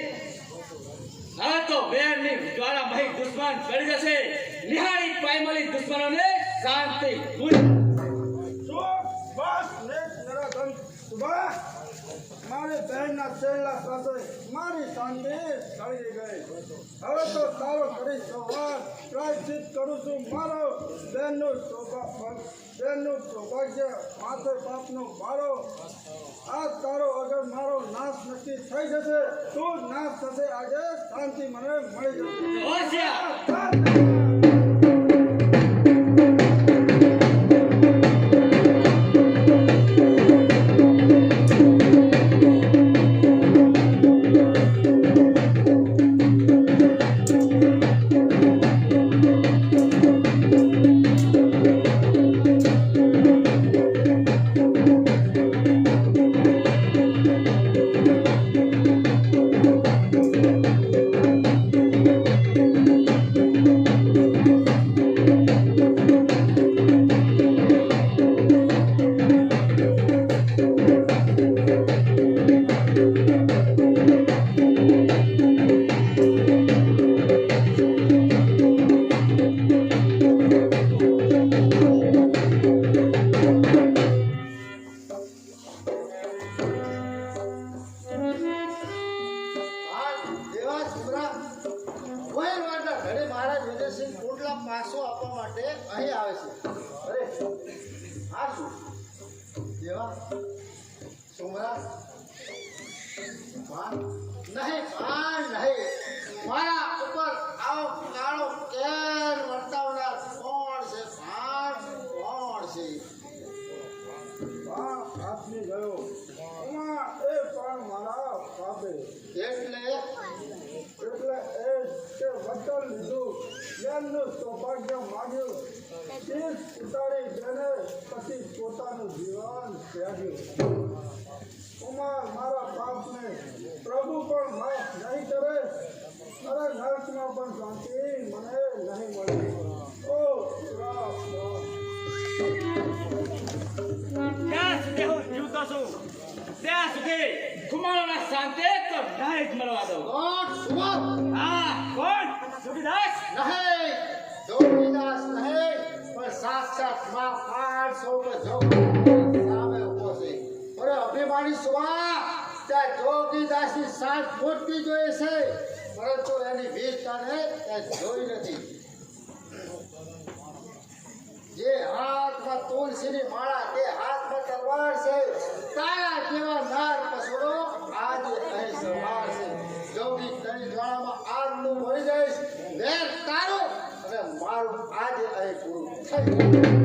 હવે તો વેરની દ્વારા મહી દુશ્મન ચડી જશે. નિહાળી પાયમલી દુશ્મનોને શાંતિ મારી બહેનના છેલ્લા સાથે મારી શાંતિ ચડી ગઈ. હવે તો તારો કરી સવાર પ્રાયશ્ચિત કરું છું. મારો બહેનનું સૌભાગ્ય માથે બાપનો મારો આ તારો અગર મારો નાશ નક્કી થઈ જશે. તું નાશ થશે આજે શાંતિ મને મળી જશે. બેસીને કુંડલા પાછો આપવા માટે અહીં આવે છે. અરે આ શું દેવા સુમરા નહીં મારા ઉપર આવો કાળો કેર વર્તાવનાર કોણ છે? કોણ છે? બાપ હાથની ગયો એમાં એ પણ મારા બાપે એટલે એ કે વચન લીધું જ્ઞાનનું સૌભાગ્ય માગ્યું શીશ ઉતારી જેને પછી પોતાનું જીવન ત્યાગ્યું. કુમાર મારા પાપને પ્રભુ પણ માફ નહીં કરે. અરે નરકમાં પણ શાંતિ મને નહીં મળે. ઓ શ્રાપ ત્યાં સુધી હું જીવતો છું ત્યાં સુધી ખુમાણોના શાંતિ તો નહીં જ મળવા દઉં. કોણ? સુમર? હા, કોણ? જોગીદાસ? નહીં, જોગીદાસ નહીં, પણ સાક્ષાત માં 500 ઉપર જોગીદાસ સામે ઊભો છે. અરે અભિમાની સુવા ત્યાં જોગીદાસની સાત મૂર્તિ જોઈએ છે, પરંતુ એની વીરતાને ત્યાં જોઈ નથી. જે હાથમાં તુલસીની માળા તે હાથમાં તલવાર છે, તારા જેવા નાર પશુનો આજે અહીં સવાર છે. જોગી તરી જ્વાળામાં આગનું મળી જઈશ, વેર તારો અને મારું આજે અહીં પૂરું થઈ ગયું.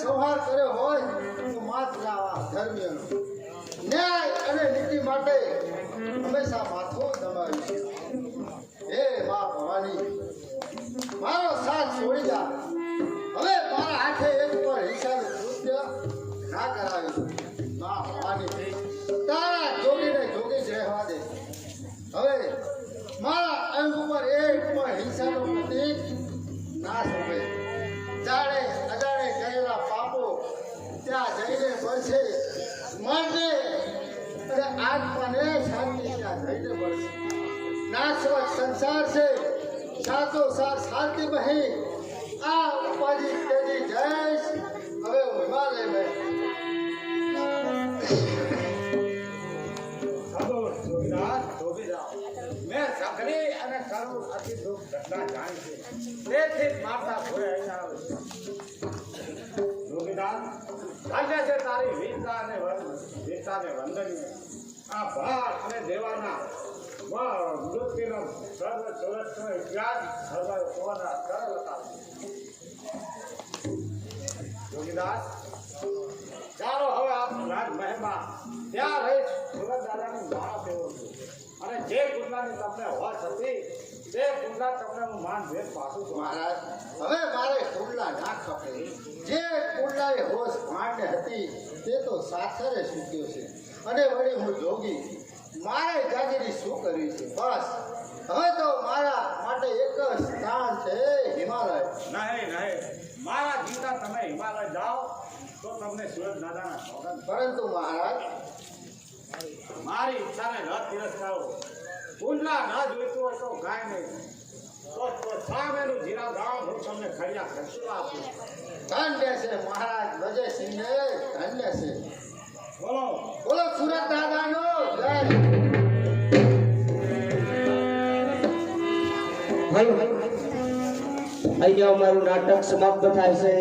સંહાર કર્યો હોય તો માત્ર આવા ધર્મીઓનો ન્યાય અને નીતિ માટે હંમેશા માથું દબાવ્યું. હે મા ભવાની, મારો સાથ છોડી જા. હવે મારા હાથે એક પણ હિંસાનું કૃત્ય ના કરાવ્યું. મા ભવાની, તારા જોગીને જોગી જ રહેવા દે. હવે મારા અંગ ઉપર એક પણ હિંસાનું પ્રતીક ના શોભે. જાણે અજાણે કરેલા પાપો ત્યાં જઈને પડશે. મરને અને આત્માને શાંતિ ત્યાં જઈને પડશે. નાશવત સંસાર છે, સાતો સાર શાંતિ બહી. આ ઉપાધિ તેજી જઈશ. હવે હું હિમાલય મેં મેં સઘળી અને કરુણ અતિ દુઃખ ઘટના જાણી છે, તેથી જ મારતા ઘોડે અહીં આવ્યો છું. જોગીદાસ, ધન્ય છે તારી વીરતાને વંદનીય. આ ભાટ અને દેવાના મૃત્યુનો સર્વ સુરતનો ઇતિહાસ હળવદ હોવાના સરળ હતા. જોગીદાસ, ચાલો હવે આપ રાજમહેલમાં ત્યાં રહી સુરત દાદાની માળા ફેરવું છું. અને જે કુંડલાની તમને હોશ હતી તે કુંડલા તમને હું માન ભેદ પાછું છું. મહારાજ, હવે મારે કુંડલા ના ખપે. જે કુંડલાએ હોશ માંડ હતી તે તો સાસરે સૂક્યો છે, અને વળી હું જોગી. મારે જાગીરી શું કરવી છે? બસ હવે તો મારા માટે એક જ સ્થાન છે, હિમાલય. નહીં, મારા જીતા તમે હિમાલય જાઓ તો તમને સુરત દાદાના સોગંદ. પરંતુ મહારાજ, મારી ઈચ્છાને ન તિરસ્કારો. કુંડલા ન જોઈતું હોય તો ગાય નહીં, તો સામેનું જીરા ગામ હું તમને ખડિયા ખર્ચું આપું. ધન્ય છે મહારાજ વજયસિંહને, ધન્ય છે. બોલો બોલો સુરત દાદાનો જય. અહીંયા અમારું નાટક સમાપ્ત થાય છે.